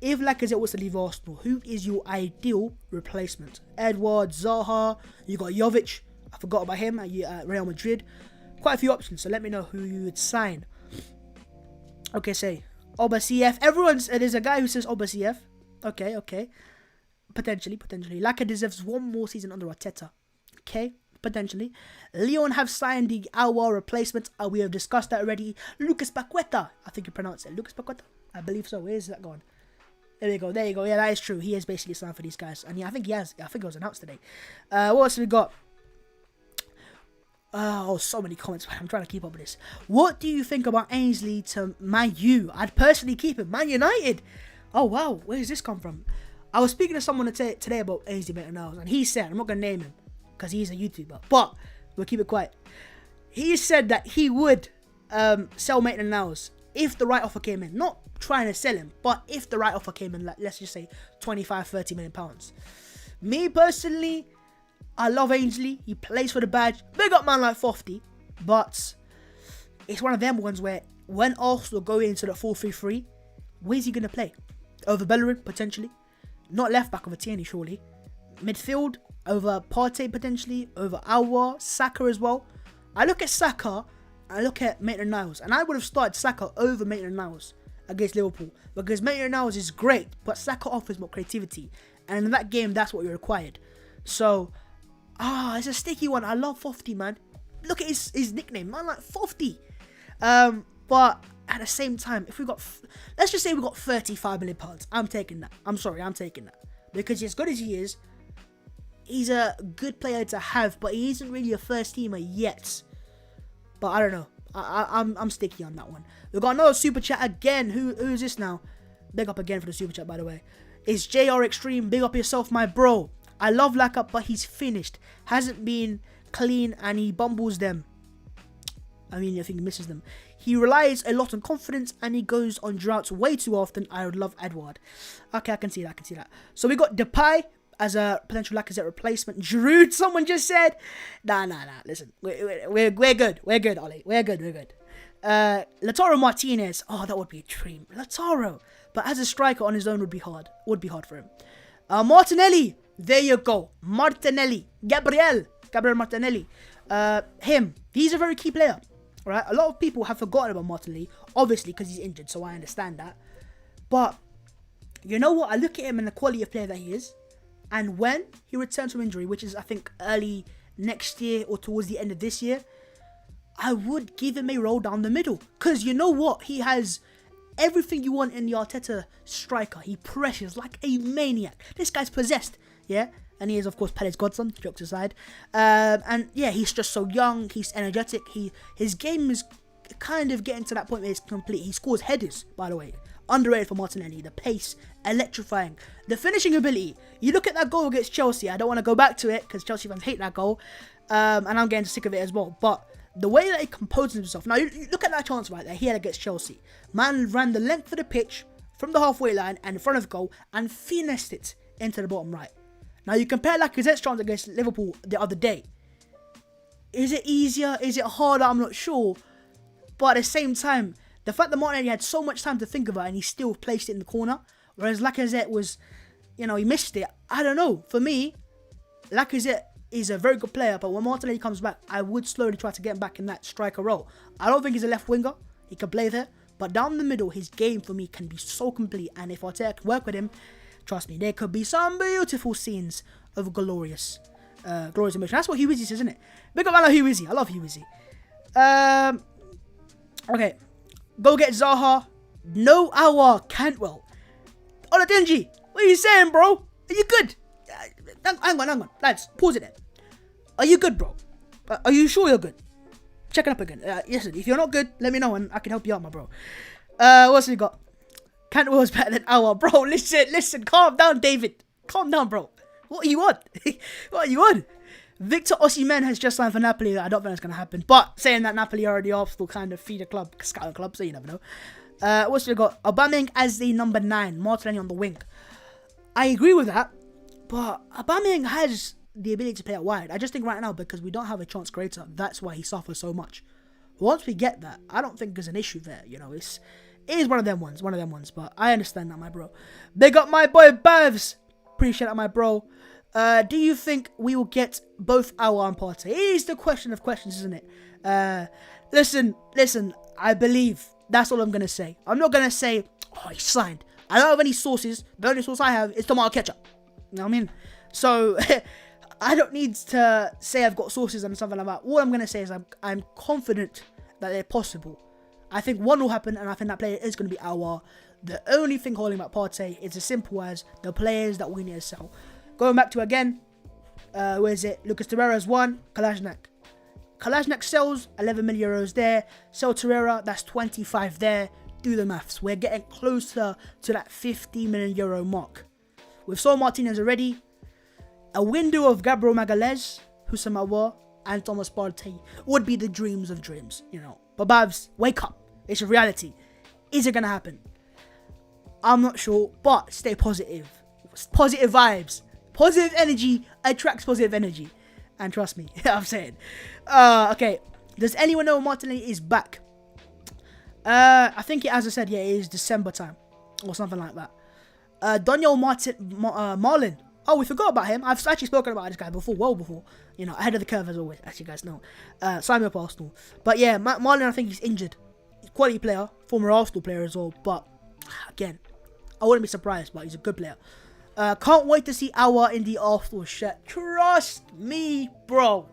If Lacazette was to leave Arsenal, who is your ideal replacement? Edouard, Zaha, you got Jovic. I forgot about him at Real Madrid. Quite a few options, so let me know who you would sign. Okay, say Oba CF. There's a guy who says Oba CF. Okay. Potentially. Laka deserves one more season under Arteta. Okay, potentially. Lyon have signed the Aouar replacement. We have discussed that already. Lucas Paqueta. I think you pronounce it. Lucas Paqueta? I believe so. Where is that gone? There you go. Yeah, that is true. He is basically signed for these guys. And yeah, I think it was announced today. What else have we got? So many comments. I'm trying to keep up with this. What do you think about Ainsley to Man U? I'd personally keep him. Man United. Oh, wow. Where does this come from? I was speaking to someone today about Ainsley Maitland-Niles, and he said, I'm not going to name him because he's a YouTuber, but we'll keep it quiet. He said that he would sell Maitland-Niles if the right offer came in. Not trying to sell him, but if the right offer came in, like, let's just say 25, 30 million pounds. Me personally, I love Ainsley. He plays for the badge. Big up man like 50, but it's one of them ones where when Arsenal go into the 4-3-3, where's he going to play? Over Bellerin, potentially. Not left back over Tierney, surely. Midfield, over Partey, potentially. Over Aouar, Saka as well. I look at Saka, I look at Maitland-Niles, and I would have started Saka over Maitland-Niles against Liverpool. Because Maitland-Niles is great, but Saka offers more creativity. And in that game, that's what you're required. So, it's a sticky one. I love Fofty, man. Look at his nickname, man, like Fofty. But at the same time, if we got, let's just say we got 35 million pounds, I'm taking that. I'm taking that. Because as good as he is, he's a good player to have, but he isn't really a first teamer yet. But I don't know. I'm sticky on that one. We've got another super chat again. Who is this now? Big up again for the super chat, by the way. It's JR Extreme. Big up yourself, my bro. I love Laka, but he's finished. Hasn't been clean and he bumbles them. I think he misses them. He relies a lot on confidence and he goes on droughts way too often. I would love Edouard. Okay, I can see that. So we got Depay as a potential Lacazette replacement. Giroud, someone just said. Nah. Listen, we're good. We're good, Ollie. We're good. Lautaro Martinez. Oh, that would be a dream. Lautaro. But as a striker on his own would be hard for him. Martinelli. There you go. Martinelli. Gabriel Martinelli. Him. He's a very key player. Right? A lot of people have forgotten about Martinelli. Obviously, because he's injured. So I understand that. But, you know what? I look at him and the quality of player that he is. And when he returns from injury, which is, I think, early next year or towards the end of this year, I would give him a roll down the middle. Because you know what? He has everything you want in the Arteta striker. He pressures like a maniac. This guy's possessed. Yeah? And he is, of course, Pele's godson, jokes aside. And yeah, he's just so young. He's energetic. His game is kind of getting to that point where it's complete. He scores headers, by the way. Underrated for Martinelli. The pace, electrifying. The finishing ability. You look at that goal against Chelsea. I don't want to go back to it because Chelsea fans hate that goal. And I'm getting sick of it as well. But the way that he composes himself. Now, you look at that chance right there. He had against Chelsea. Man ran the length of the pitch from the halfway line and in front of goal and finessed it into the bottom right. Now, you compare Lacazette's chance against Liverpool the other day. Is it easier? Is it harder? I'm not sure. But at the same time, the fact that Martinelli had so much time to think about it and he still placed it in the corner, whereas Lacazette was, he missed it. I don't know. For me, Lacazette is a very good player, but when Martinelli comes back, I would slowly try to get him back in that striker role. I don't think he's a left winger. He can play there. But down the middle, his game for me can be so complete. And if Arteta can work with him, trust me, there could be some beautiful scenes of glorious emotion. That's what Hugh Izzy says, isn't it? Big up, I love Hugh Izzy. I love Hugh Izzy. Okay. Go get Zaha. No Aouar Cantwell. Olatunji, what are you saying, bro? Are you good? Hang on. Lads, pause it there. Are you good, bro? Are you sure you're good? Check it up again. Listen, if you're not good, let me know and I can help you out, my bro. What's we got? Cantwell's better than Aouar. Bro, listen. Calm down, David. Calm down, bro. What are you on? What are you on? Victor Osimhen has just signed for Napoli. I don't think that's going to happen. But saying that, Napoli are already Arsenal kind of feeder club, scouting club, so you never know. What's we got? Aubameyang as the number 9. Martinelli on the wing. I agree with that. But Aubameyang has the ability to play out wide. I just think right now, because we don't have a chance creator, that's why he suffers so much. Once we get that, I don't think there's an issue there. It is one of them ones. But I understand that, my bro. Big up my boy Bavs. Appreciate that, my bro. Do you think we will get both Aouar and Partey? It is the question of questions, isn't it? Listen. I believe. That's all I'm going to say. I'm not going to say, oh, he signed. I don't have any sources. The only source I have is tomato ketchup. You know what I mean? So, I don't need to say I've got sources and something like that. All I'm going to say is I'm confident that they're possible. I think one will happen, and I think that player is going to be Aouar. The only thing holding back Partey is as simple as the players that we need to sell. Going back to again, where is it? Lucas Torreira's 1, Kolasinac sells, 11 million euros there. Sell Torreira, that's 25 there. Do the maths. We're getting closer to that 50 million euro mark. With Saul Martinez already, a window of Gabriel Magalhaes, Houssem Aouar, and Thomas Partey would be the dreams of dreams, But Babs, wake up. It's a reality. Is it going to happen? I'm not sure, but stay positive. Positive vibes. Positive energy attracts positive energy. And trust me, I'm saying. Okay. Does anyone know Martinelli is back? I think, as I said, it is December time. Or something like that. Daniel Marlin. Oh, we forgot about him. I've actually spoken about this guy before, well before. Ahead of the curve as always, as you guys know. Sign up Arsenal. But yeah, Marlin, I think he's injured. Quality player. Former Arsenal player as well. But, again, I wouldn't be surprised, but he's a good player. Can't wait to see Aouar in the Arsenal shirt. Trust me, bro.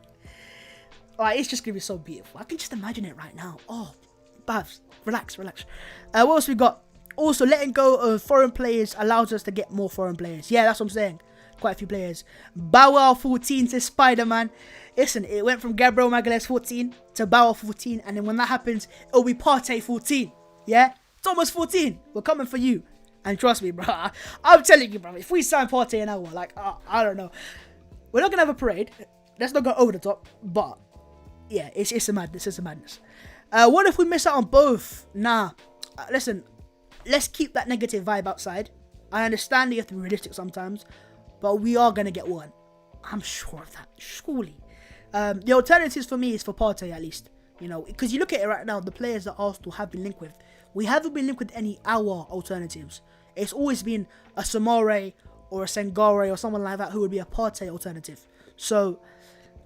Alright, it's just going to be so beautiful. I can just imagine it right now. Oh, Babs, relax. What else we got? Also, letting go of foreign players allows us to get more foreign players. Yeah, that's what I'm saying. Quite a few players. Bauer 14 to Spider-Man. Listen, it went from Gabriel Magalhaes 14 to Bauer 14. And then when that happens, it'll be Partey 14. Yeah? Thomas 14. We're coming for you. And trust me, bro. I'm telling you, bro. If we sign Partey and Aouar, I don't know. We're not going to have a parade. Let's not go over the top. But, yeah, it's a madness. It's a madness. What if we miss out on both? Nah. Listen, let's keep that negative vibe outside. I understand that you have to be realistic sometimes. But we are going to get one. I'm sure of that. Surely. The alternatives for me is for Partey, at least. Because you look at it right now, the players that Arsenal have been linked with. We haven't been linked with any Aouar alternatives. It's always been a Samare or a Sengare or someone like that who would be a Partey alternative. So,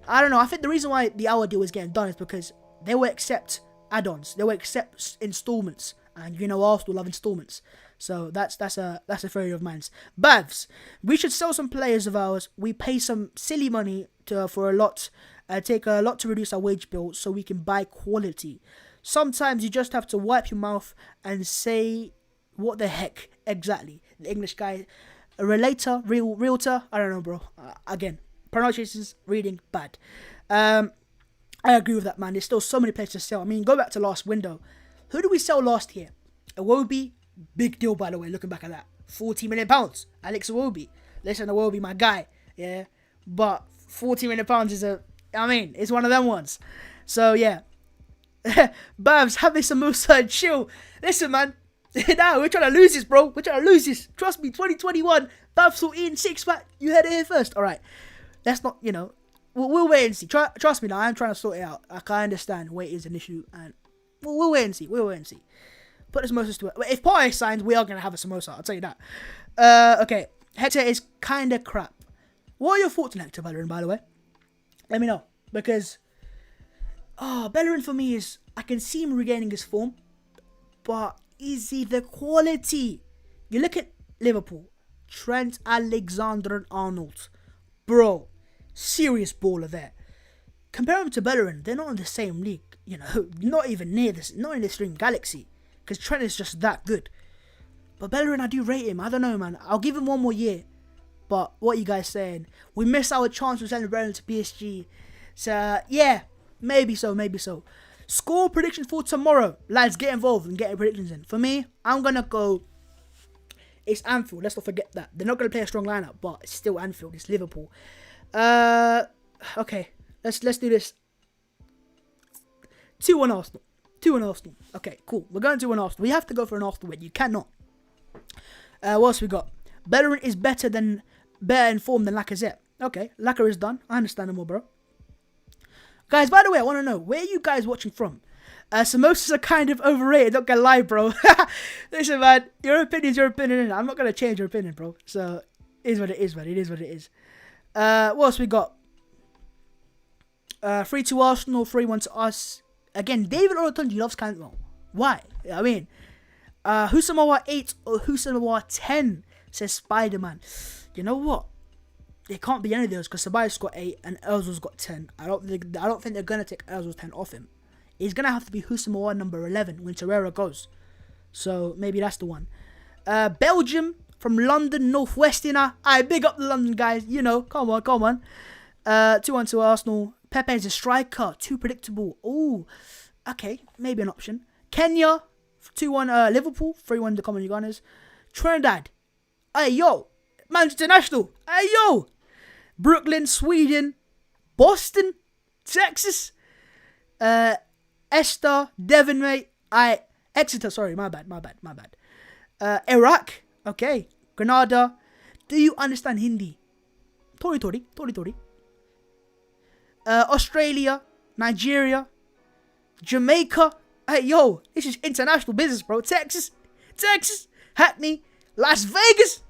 I don't know. I think the reason why the Aouar deal is getting done is because they will accept add-ons. They will accept installments. And Arsenal love installments. So that's a theory of mine. Bavs, we should sell some players of ours. We pay some silly money for a lot. Take a lot to reduce our wage bill so we can buy quality. Sometimes you just have to wipe your mouth and say, what the heck, exactly. The English guy, a realtor, I don't know, bro. Again, pronunciations, reading, bad. I agree with that, man. There's still so many players to sell. I mean, go back to last window. Who did we sell last year? Iwobi, big deal, by the way, looking back at that. £40 million. Alex Iwobi. Listen, Iwobi, my guy, yeah. But £40 million is it's one of them ones. So yeah. Babs, have this samosa and chill. Listen, man. Nah, we're trying to lose this, bro. We're trying to lose this. Trust me, 2021. Babs will eat 6-pack. You heard it here first. All right. Let's not, we'll wait and see. Trust me now. I'm trying to sort it out. I can understand weight is an issue, and we'll wait and see. We'll wait and see. Put the samosas to it. If Partey signs, we are gonna have a samosa. I'll tell you that. Okay. Hector is kind of crap. What are your thoughts on Hector Bellerin, by the way? Let me know, because Bellerin for me is, I can see him regaining his form, but is he the quality? You look at Liverpool, Trent Alexander-Arnold, bro, serious baller there. Compare him to Bellerin, they're not in the same league, not even near this, not in the same galaxy, because Trent is just that good. But Bellerin, I do rate him. I don't know, man. I'll give him one more year. But what are you guys saying? We missed our chance to send Bellerin to PSG. So yeah, maybe so. Score prediction for tomorrow. Lads, get involved and get your predictions in. For me, I'm going to go... It's Anfield. Let's not forget that. They're not going to play a strong lineup, but it's still Anfield. It's Liverpool. Okay. Let's do this. 2-1 Arsenal. 2-1 Arsenal. Okay, cool. We're going 2-1 Arsenal. We have to go for an Arsenal win. You cannot. What else we got? Bellerin is better in form than Lacazette. Okay, Lacazette is done. I understand him more, bro. Guys, by the way, I want to know, where are you guys watching from? Samosas are kind of overrated, not gonna lie, bro. Listen, man, your opinion's your opinion. I'm not gonna change your opinion, bro. So, it is what it is, man. It is what it is. What else we got? 3-2 Arsenal, 3-1 to us. Again, David Orotunji loves Cantwell. Why? I mean, Houssem Aouar 8 or Houssem Aouar 10, says Spider-Man. You know what? It can't be any of those, because Sabay's got 8 and Ozil's got 10. I don't think they're gonna take Ozil's 10 off him. It's gonna have to be Houssem Aouar number 11 when Torreira goes. So maybe that's the one. Belgium from London, Northwest inner. I big up the London guys. Come on. 2-1 to Arsenal. Pepe is a striker, too predictable. Ooh, okay, maybe an option. Kenya, 2-1 Liverpool, 3-1 the Common Gunners. Trinidad, hey yo, man's international. Hey yo, Brooklyn, Sweden, Boston, Texas, Esther, Devon, mate. Exeter, sorry, my bad. Iraq, okay, Grenada. Do you understand Hindi? Tori. Australia, Nigeria, Jamaica. Hey, yo, this is international business, bro. Texas, Hackney, Las Vegas.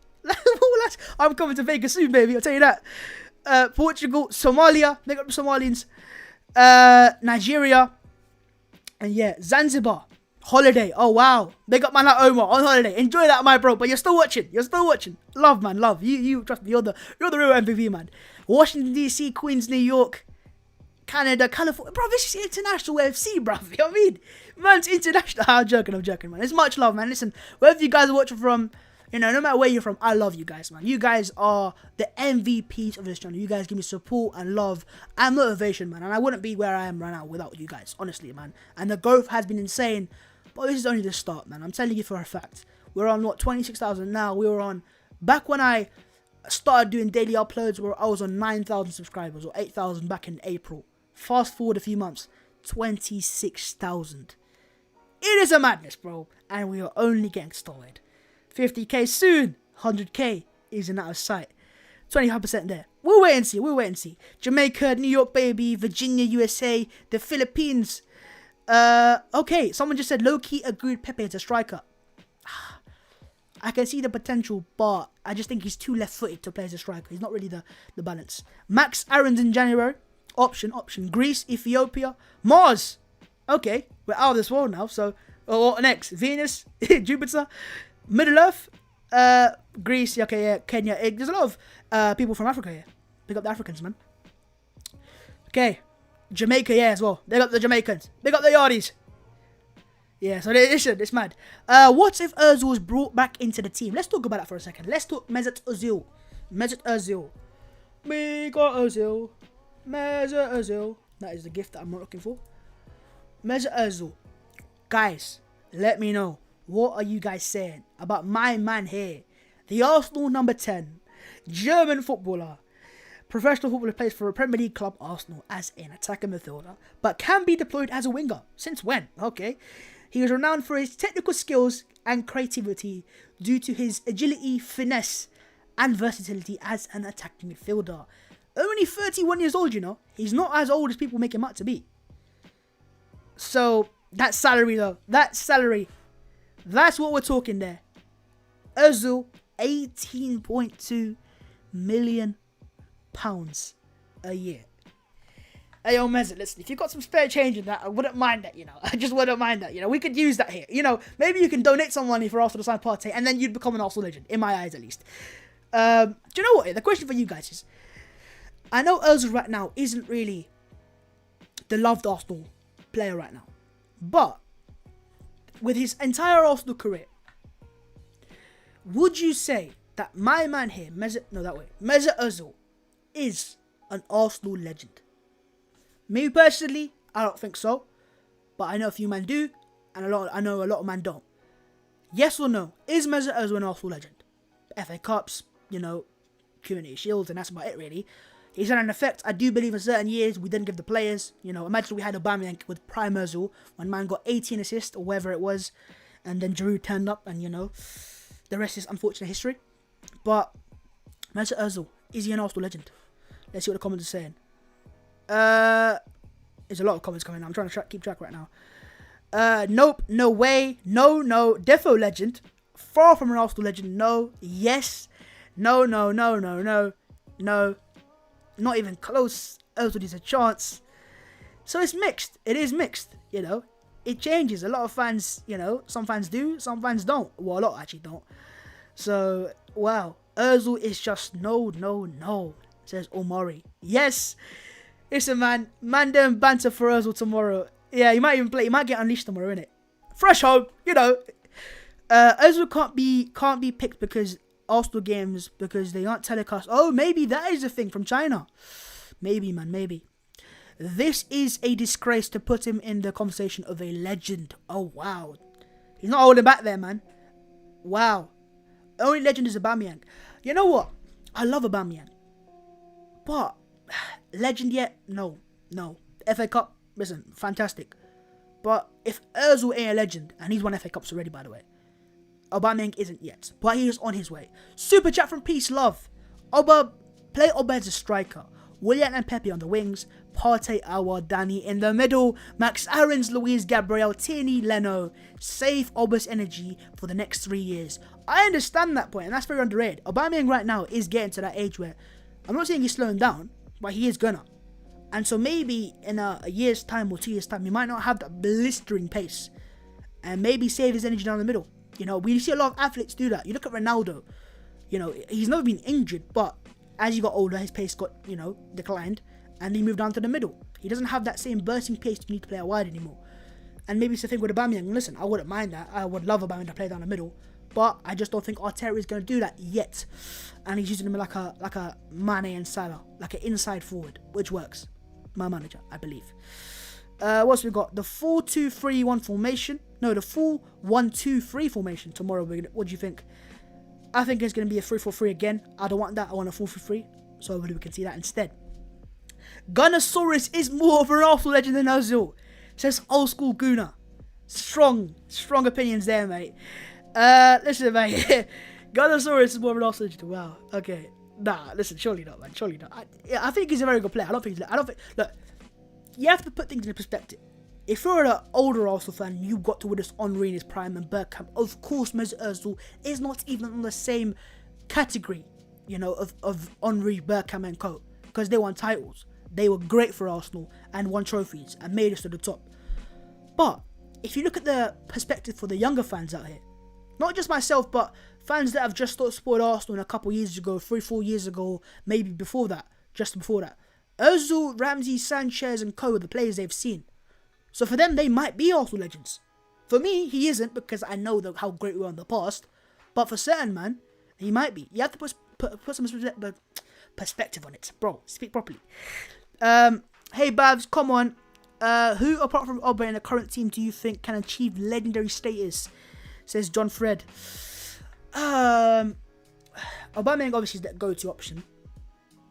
I'm coming to Vegas soon, baby. I'll tell you that. Portugal, Somalia. They got Somalians. Nigeria. And yeah, Zanzibar. Holiday. Oh, wow. They got man like Omar on holiday. Enjoy that, my bro. But you're still watching. Love, man. Love. You trust me. You're the real MVP, man. Washington, D.C., Queens, New York. Canada, California, bro, this is international FC, bro. You know what I mean? Man's international. I'm joking, man. It's much love, man. Listen, wherever you guys are watching from, no matter where you're from, I love you guys, man. You guys are the MVPs of this channel. You guys give me support and love and motivation, man. And I wouldn't be where I am right now without you guys, honestly, man. And the growth has been insane, but this is only the start, man. I'm telling you for a fact. We're on, 26,000 now. We were on, back when I started doing daily uploads, where I was on 9,000 subscribers, or 8,000 back in April. Fast forward a few months, 26,000. It is a madness, bro. And we are only getting started. 50k soon. 100k isn't out of sight. 25% there. We'll wait and see. Jamaica, New York, baby. Virginia, USA. The Philippines. Okay, someone just said low-key agreed Pepe is a striker. I can see the potential, but I just think he's too left-footed to play as a striker. He's not really the balance. Max Aarons in January. Option. Greece, Ethiopia, Mars. Okay, we're out of this world now. So, what next? Venus, Jupiter, Middle Earth, Greece. Okay, yeah, Kenya. There's a lot of people from Africa here. Big up the Africans, man. Okay, Jamaica, yeah, as well. Big up the Jamaicans. Big up the Yardies. Yeah, so it's mad. What if Ozil was brought back into the team? Let's talk about that for a second. Let's talk Mesut Ozil. We got Ozil. Mesut Ozil. That is the gift that I'm not looking for. Mesut Ozil. Guys, let me know. What are you guys saying about my man here? The Arsenal number 10. German footballer. professional footballer plays for a Premier League club, Arsenal, as an attacking midfielder, but can be deployed as a winger. Since when? Okay. He is renowned for his technical skills and creativity due to his agility, finesse, and versatility as an attacking midfielder. Only 31 years old, you know. He's not as old as people make him out to be. So, that salary though. That salary. That's what we're talking there. Ozil, £18.2 million a year. Hey, yo, Mezza, listen, if you've got some spare change in that, I wouldn't mind that, you know. I just wouldn't mind that, you know. We could use that here. You know, maybe you can donate some money for Arsenal to sign Partey, and then you'd become an Arsenal legend, in my eyes at least. Do you know what? The question for you guys is, I know Ozil right now isn't really the loved Arsenal player right now. But, with his entire Arsenal career, would you say that my man here, Mesut Ozil, is an Arsenal legend? Me personally, I don't think so. But I know a few men do, and I know a lot of men don't. Yes or no? Is Mesut Ozil an Arsenal legend? FA Cups, you know, Community Shields, and that's about it really. He's had an effect. I do believe in certain years we didn't give the players. You know, imagine we had Aubameyang with prime Ozil when man got 18 assists or whatever it was, and then Giroud turned up, and you know, the rest is unfortunate history. But Mesut Ozil, is he an Arsenal legend? Let's see what the comments are saying. There's a lot of comments coming. I'm trying to keep track right now. Nope, no way, no, defo legend, far from an Arsenal legend. No, yes, no, not even close. Ozil needs a chance. So it's mixed. It is mixed. You know, it changes. A lot of fans, you know, some fans do, some fans don't. Well, a lot actually don't. So wow, Ozil is just no. Says Omari. Yes. Listen, man them banter for Ozil tomorrow. Yeah, he might even play. He might get unleashed tomorrow, innit? Fresh home, you know. Ozil can't be picked because Arsenal games, because they aren't telecast. Oh, maybe that is a thing from China. Maybe, man, maybe. This is a disgrace to put him in the conversation of a legend. Oh, wow. He's not holding back there, man. Wow. Only legend is Aubameyang. You know what? I love Aubameyang. But, legend yet? No. FA Cup, listen, fantastic. But if Ozil ain't a legend, and he's won FA Cups already, by the way, Aubameyang isn't yet, but he is on his way. Super chat from Peace Love. Play Oba as a striker. Willian and Pepe on the wings. Partey, Aouar, Danny in the middle. Max Aarons, Luis Gabriel, Tierney, Leno. Save Oba's energy for the next 3 years. I understand that point, and that's very underrated. Aubameyang right now is getting to that age where, I'm not saying he's slowing down, but he is gonna. And so maybe in a year's time or 2 years' time, he might not have that blistering pace. And maybe save his energy down the middle. You know, we see a lot of athletes do that. You look at Ronaldo. You know, he's never been injured, but as he got older, his pace got, you know, declined. And he moved down to the middle. He doesn't have that same bursting pace you need to play out wide anymore. And maybe it's the thing with Aubameyang. Listen, I wouldn't mind that. I would love Aubameyang to play down the middle. But I just don't think Arteta is going to do that yet. And he's using him like a Mane and Salah. Like an inside forward, which works. My manager, I believe. What's we got? The 4-2-3-1 formation. No, the full 1-2-3 formation tomorrow. What do you think? I think it's going to be a 3-4-3 again. I don't want that. I want a 4-3-3. So hopefully we can see that instead. Gunnosaurus is more of an Arsenal legend than Ozil. Says old school Guna. Strong opinions there, mate. Listen, mate. Gunnosaurus is more of an Arsenal legend. Wow. Okay. Nah, listen. Surely not, man. Surely not. I think he's a very good player. Look, you have to put things into perspective. If you're an older Arsenal fan, you got to witness Henry in his prime and Bergkamp. Of course, Mesut Ozil is not even on the same category, you know, of Henry, Bergkamp and co. Because they won titles. They were great for Arsenal and won trophies and made us to the top. But if you look at the perspective for the younger fans out here, not just myself, but fans that have just supported Arsenal a couple years ago, 3-4 years ago, maybe before that, just before that. Ozil, Ramsey, Sanchez and co are the players they've seen. So for them, they might be Arsenal legends. For me, he isn't because I know how great we were in the past. But for certain, man, he might be. You have to put some perspective on it. Bro, speak properly. Hey, Babs, come on. Who, apart from Oba in the current team, do you think can achieve legendary status? Says John Fred. Aubameyang obviously is that go-to option.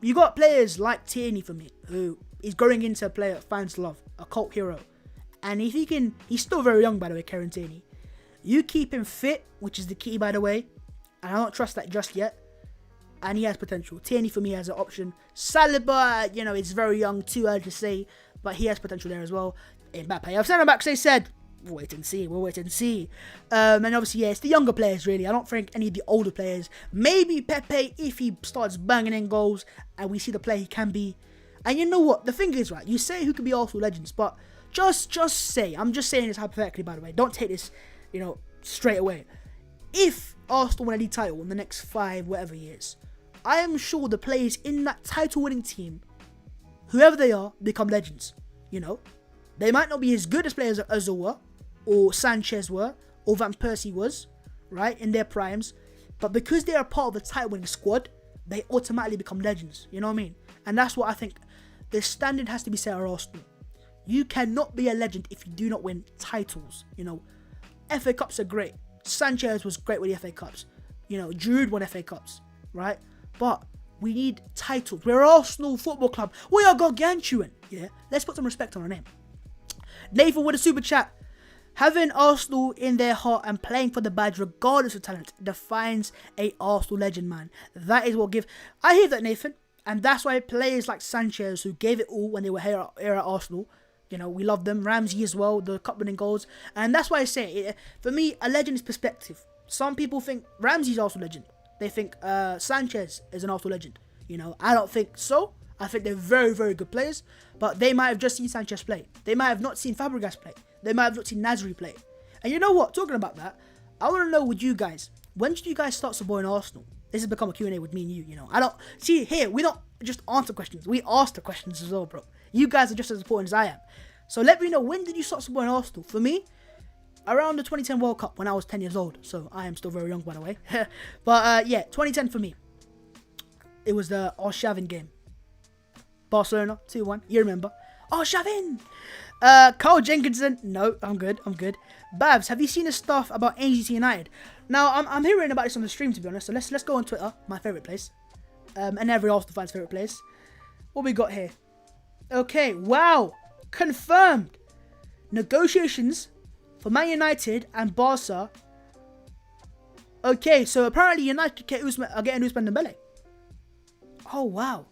You got players like Tierney for me, who is growing into a player fans love, a cult hero. And if he can, he's still very young, by the way, Kieran Tierney. You keep him fit, which is the key, by the way. And I don't trust that just yet. And he has potential. Tierney for me has an option. Saliba, you know, is very young, too early to say, but he has potential there as well. Mbappe, I've sent backs, they said, we'll wait and see. And obviously, yeah, it's the younger players, really. I don't think any of the older players. Maybe Pepe, if he starts banging in goals and we see the player he can be. And you know what? The thing is, right, you say who could be Arsenal legends, but just say, I'm just saying this hypothetically, by the way. Don't take this, you know, straight away. If Arsenal win a league title in the next 5 whatever years, I am sure the players in that title-winning team, whoever they are, become legends. You know, they might not be as good as players as Ozil were, or Sanchez were, or Van Persie was, right, in their primes. But because they are part of the title-winning squad, they automatically become legends. You know what I mean? And that's what I think the standard has to be set at Arsenal. You cannot be a legend if you do not win titles. You know, FA Cups are great. Sanchez was great with the FA Cups. You know, Giroud won FA Cups, right? But we need titles. We're Arsenal Football Club. We are gargantuan. Yeah, let's put some respect on our name. Nathan with a super chat. Having Arsenal in their heart and playing for the badge regardless of talent defines a Arsenal legend, man. That is what give. I hear that, Nathan. And that's why players like Sanchez, who gave it all when they were here at Arsenal, you know, we love them. Ramsey as well, the cup-winning goals. And that's why I say, for me, a legend is perspective. Some people think Ramsey's Arsenal legend. They think Sanchez is an Arsenal legend. You know, I don't think so. I think they're very, very good players. But they might have just seen Sanchez play. They might have not seen Fabregas play. They might have not seen Nasri play. And you know what? Talking about that, I want to know with you guys, when should you guys start supporting Arsenal? This has become a Q&A with me and you, you know. I don't... See, here, we don't just answer questions. We ask the questions as well, bro. You guys are just as important as I am. So let me know, when did you start supporting Arsenal? For me, around the 2010 World Cup when I was 10 years old. So I am still very young, by the way. But yeah, 2010 for me. It was the Arshavin game. Barcelona, 2-1. You remember. Arshavin! Carl Jenkinson. No, I'm good. Babs, have you seen the stuff about AGT United? Now, I'm hearing about this on the stream, to be honest. So let's go on Twitter, my favourite place. And every Arsenal fan's favourite place. What we got here? Okay, wow. Confirmed. Negotiations for Man United and Barca. Okay, so apparently United are getting Ousmane Dembele. Oh, wow.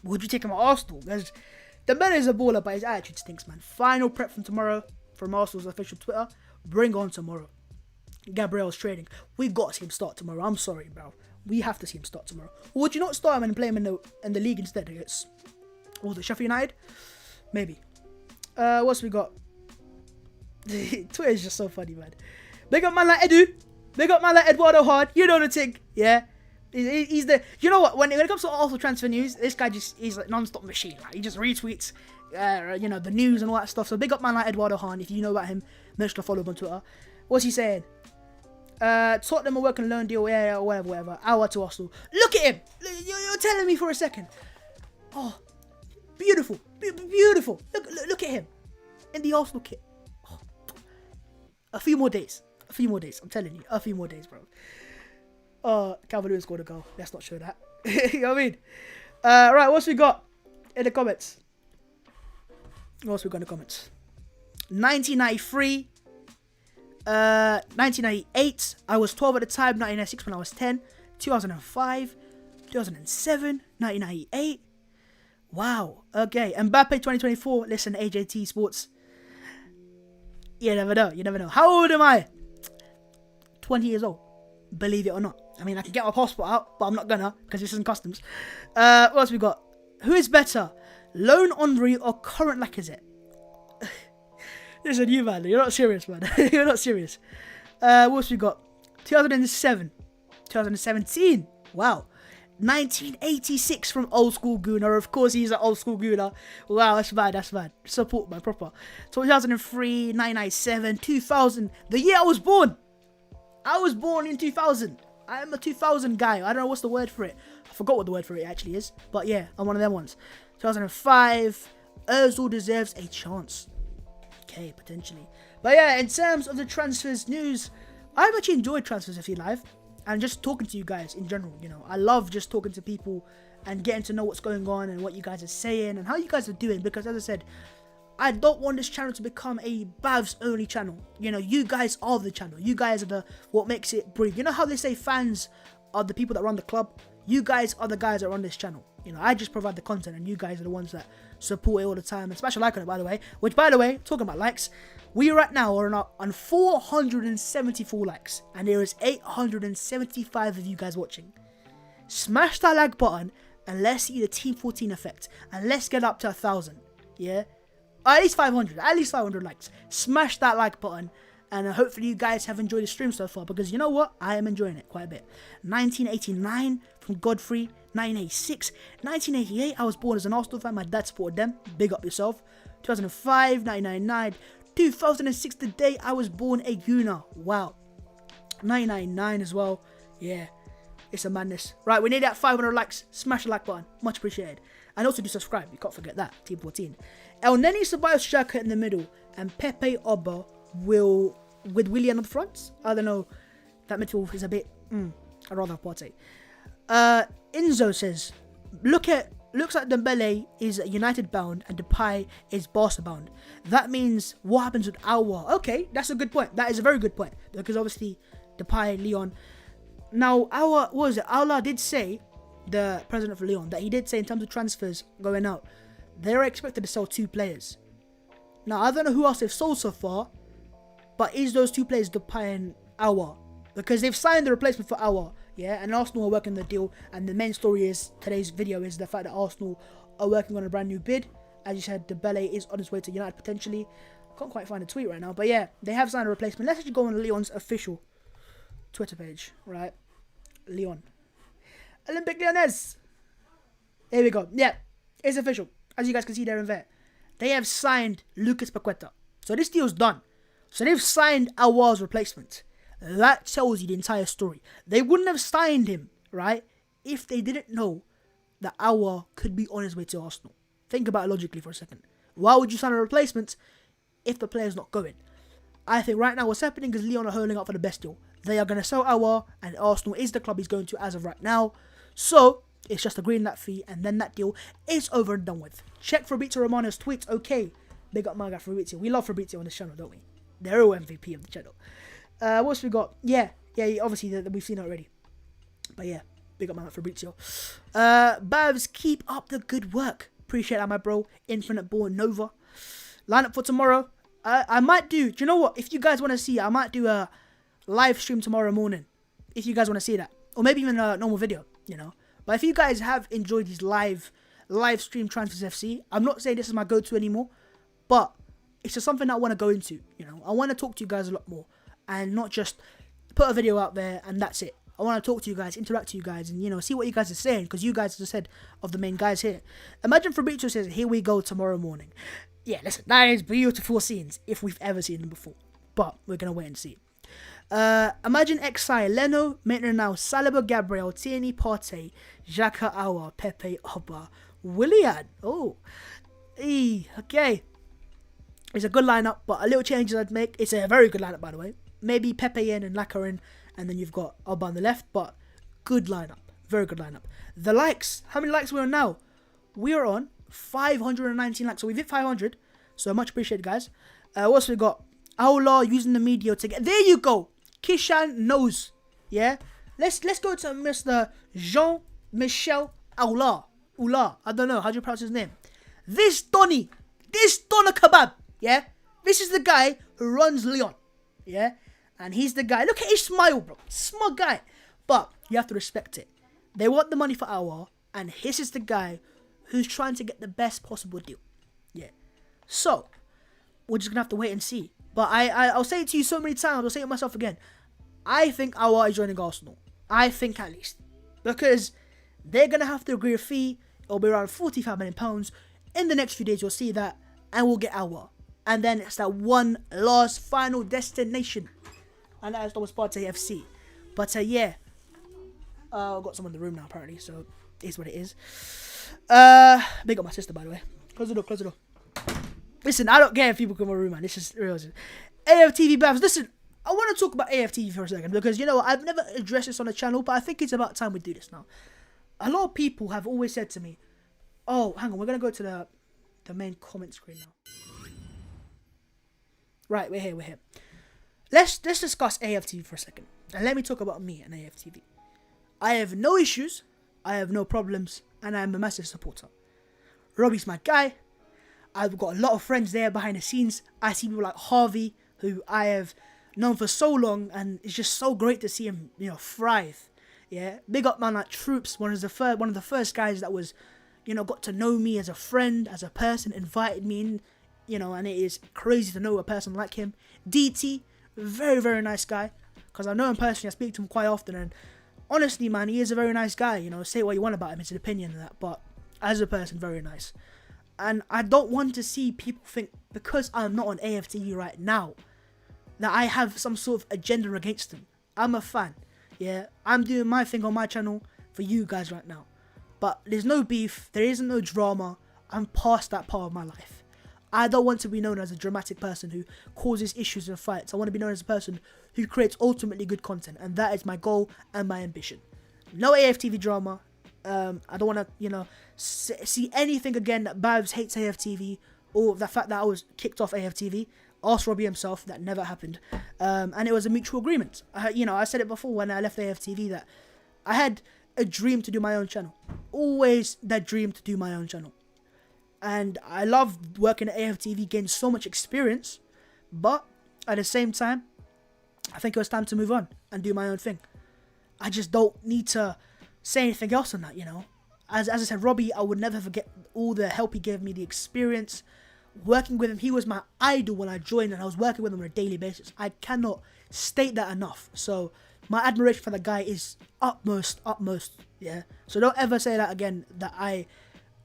Would you take him at Arsenal? Because Dembele is a baller, but his attitude stinks, man. Final prep from tomorrow from Arsenal's official Twitter. Bring on tomorrow. Gabriel's trading. We got to see him start tomorrow. I'm sorry, bro. We have to see him start tomorrow. Or would you not start him and play him in the league instead against the Sheffield United? Maybe. What's we got? Twitter is just so funny, man. Big up man like Edu. Big up man like Eduardo Hard. You know the thing. Yeah. He's the... You know what? When it comes to Arsenal transfer news, this guy he's like non-stop machine. Like, he just retweets, you know, the news and all that stuff. So big up man like Eduardo Hahn. If you know about him, make sure to follow him on Twitter. What's he saying? Tottenham are working a loan deal, yeah, whatever. Aouar to Arsenal. Look at him. You're telling me for a second. Oh, beautiful, beautiful. Look at him in the Arsenal kit. Oh. A few more days. I'm telling you, a few more days, bro. Calvin Lewin scored a goal. Let's not show that. You know what I mean? Right, what's we got in the comments? 1993. 1998. I was 12 at the time. 1996 when I was 10. 2005. 2007. 1998. Wow. Okay. Mbappe 2024. Listen, AJT Sports. You never know. How old am I? 20 years old. Believe it or not. I mean, I can get my passport out, but I'm not gonna, because this isn't customs. What else we got? Who is better? Lone Henry or current Lacazette? Listen, you man, you're not serious, man. You're not serious. What else we got? 2007. 2017. Wow. 1986 from Old School Gooner. Of course, he's an Old School Gooner. Wow, that's bad. Support, man, proper. 2003, 1997, 2000. The year I was born. I was born in 2000. I am a 2000 guy. I don't know what's the word for it. I forgot what the word for it actually is. But yeah, I'm one of them ones. 2005. Ozil deserves a chance. Okay, potentially. But yeah, in terms of the transfers news, I've actually enjoyed Transfers FC Live. And just talking to you guys in general, you know. I love just talking to people and getting to know what's going on and what you guys are saying and how you guys are doing. Because as I said, I don't want this channel to become a Bavs only channel. You know, you guys are the channel. You guys are what makes it breathe. You know how they say fans are the people that run the club? You guys are the guys that run this channel. You know, I just provide the content and you guys are the ones that support it all the time. And smash a like on it, by the way. Which, by the way, talking about likes, we right now are on 474 likes. And there is 875 of you guys watching. Smash that like button and let's see the Team 14 effect. And let's get up to 1,000. Yeah? At least 500. At least 500 likes. Smash that like button. And hopefully you guys have enjoyed the stream so far. Because you know what? I am enjoying it quite a bit. 1989 from Godfrey. 1986. 1988. I was born as an Arsenal fan. My dad supported them. Big up yourself. 2005. 1999. 2006. The day I was born. A Guna. Wow. 1999 as well. Yeah. It's a madness. Right, we need that 500 likes. Smash the like button. Much appreciated. And also do subscribe. You can't forget that. Team 14. El Neni Ceballos Xhaka in the middle. And Pepe Oba will with Willian on the front. I don't know. That midfield is a bit. I'd rather have Partey. Enzo says, looks like Dembele is United bound and Depay is Barca bound. That means what happens with Aouar? Okay, that's a good point. That is a very good point. Because obviously Depay, Leon. Now, Aouar did say, the president of Lyon, that he did say in terms of transfers going out, they're expected to sell 2 players. Now, I don't know who else they've sold so far, but is those 2 players Depay and Aouar? Because they've signed the replacement for Aouar, yeah, and Arsenal are working the deal, and the main story is, today's video is the fact that Arsenal are working on a brand new bid. As you said, Dembele is on his way to United potentially. Can't quite find a tweet right now, but yeah, they have signed a replacement. Let's actually go on Lyon's official Twitter page, right? Lyon. Olympique Lyonnais. Here we go. Yeah, it's official. As you guys can see there and there. They have signed Lucas Paqueta. So this deal's done. So they've signed Aouar's replacement. That tells you the entire story. They wouldn't have signed him, right, if they didn't know that Aouar could be on his way to Arsenal. Think about it logically for a second. Why would you sign a replacement if the player's not going? I think right now what's happening is Lyon are holding out for the best deal. They are going to sell Aouar, and Arsenal is the club he's going to as of right now. So, it's just agreeing that fee, and then that deal is over and done with. Check Fabrizio Romano's tweets. Okay, big up my guy Fabrizio. We love Fabrizio on this channel, don't we? The real MVP of the channel. What else we got? Yeah, obviously we've seen it already. But yeah, big up my guy Fabrizio. Babs, keep up the good work. Appreciate that, my bro. Infinite Ball Nova. Lineup for tomorrow. I might do you know what? If you guys want to see it, I might do a live stream tomorrow morning. If you guys want to see that. Or maybe even a normal video, you know. But if you guys have enjoyed these live stream transfers FC, I'm not saying this is my go-to anymore. But it's just something I want to go into, you know. I want to talk to you guys a lot more. And not just put a video out there and that's it. I want to talk to you guys, interact with you guys, and, you know, see what you guys are saying. Because you guys, as I said, of the main guys here. Imagine Fabrizio says, here we go tomorrow morning. Yeah, listen, that is beautiful scenes, if we've ever seen them before. But we're going to wait and see. Imagine Xi, Leno, Maitland-Niles, Saliba, Gabriel, Tierney, Partey, Xhaka, Aouar, Pepe, Oba, Willian. Oh, okay. It's a good lineup, but a little changes I'd make. It's a very good lineup, by the way. Maybe Pepe in and Laka in, and then you've got Oba on the left, but good lineup. Very good lineup. The likes, how many likes are we on now? We are on 519 likes, so we've hit 500, so much appreciated, guys. What else we got? Aouar using the media to get, there you go. Kishan knows, yeah. Let's go to Mr. Jean-Michel Aouar. I don't know how do you pronounce his name. This Donny Kebab, yeah. This is the guy who runs Lyon, yeah. And he's the guy. Look at his smile, bro. Smug guy. But you have to respect it. They want the money for Aouar, and this is the guy who's trying to get the best possible deal. Yeah. So we're just gonna have to wait and see. But I'll say it to you so many times. I'll say it myself again. I think Aouar is joining Arsenal. I think at least. Because they're going to have to agree a fee. It'll be around £45 million. In the next few days, you'll see that. And we'll get Aouar. And then it's that one last final destination. And that is Thomas Partey FC. But yeah. I've got someone in the room now apparently. So it is what it is. Big up my sister, by the way. Close the door. Listen, I don't care if people come in my room, man. This is real. AFTV Babs. Listen, I want to talk about AFTV for a second because, you know, I've never addressed this on the channel, but I think it's about time we do this now. a lot of people have always said to me, oh, hang on, we're going to go to the main comment screen now. Right, we're here. Let's discuss AFTV for a second. And let me talk about me and AFTV. I have no issues, I have no problems, and I'm a massive supporter. Robbie's my guy. I've got a lot of friends there behind the scenes. I see people like Harvey, who I have known for so long, and it's just so great to see him, thrive. Yeah, big up man like Troops, one of the first guys that was, got to know me as a friend, as a person, invited me in, and it is crazy to know a person like him. DT, very, very nice guy, because I know him personally, I speak to him quite often, and honestly, man, he is a very nice guy. Say what you want about him, it's an opinion and that, but as a person, very nice. And I don't want to see people think, because I'm not on AFTV right now, that I have some sort of agenda against them. I'm a fan, yeah? I'm doing my thing on my channel for you guys right now. But there's no beef, there isn't no drama, I'm past that part of my life. I don't want to be known as a dramatic person who causes issues and fights. I want to be known as a person who creates ultimately good content, and that is my goal and my ambition. No AFTV drama. I don't want to, see anything again that Babs hates AFTV, or the fact that I was kicked off AFTV. Ask Robbie himself, that never happened. And it was a mutual agreement. I said it before when I left AFTV that I had a dream to do my own channel. Always that dream to do my own channel. And I love working at AFTV, gained so much experience, but at the same time, I think it was time to move on and do my own thing. I just don't need to say anything else on that, As I said, Robbie, I would never forget all the help he gave me, the experience. Working with him, he was my idol when I joined, and I was working with him on a daily basis. I cannot state that enough. So my admiration for the guy is utmost, yeah. So don't ever say that again, that I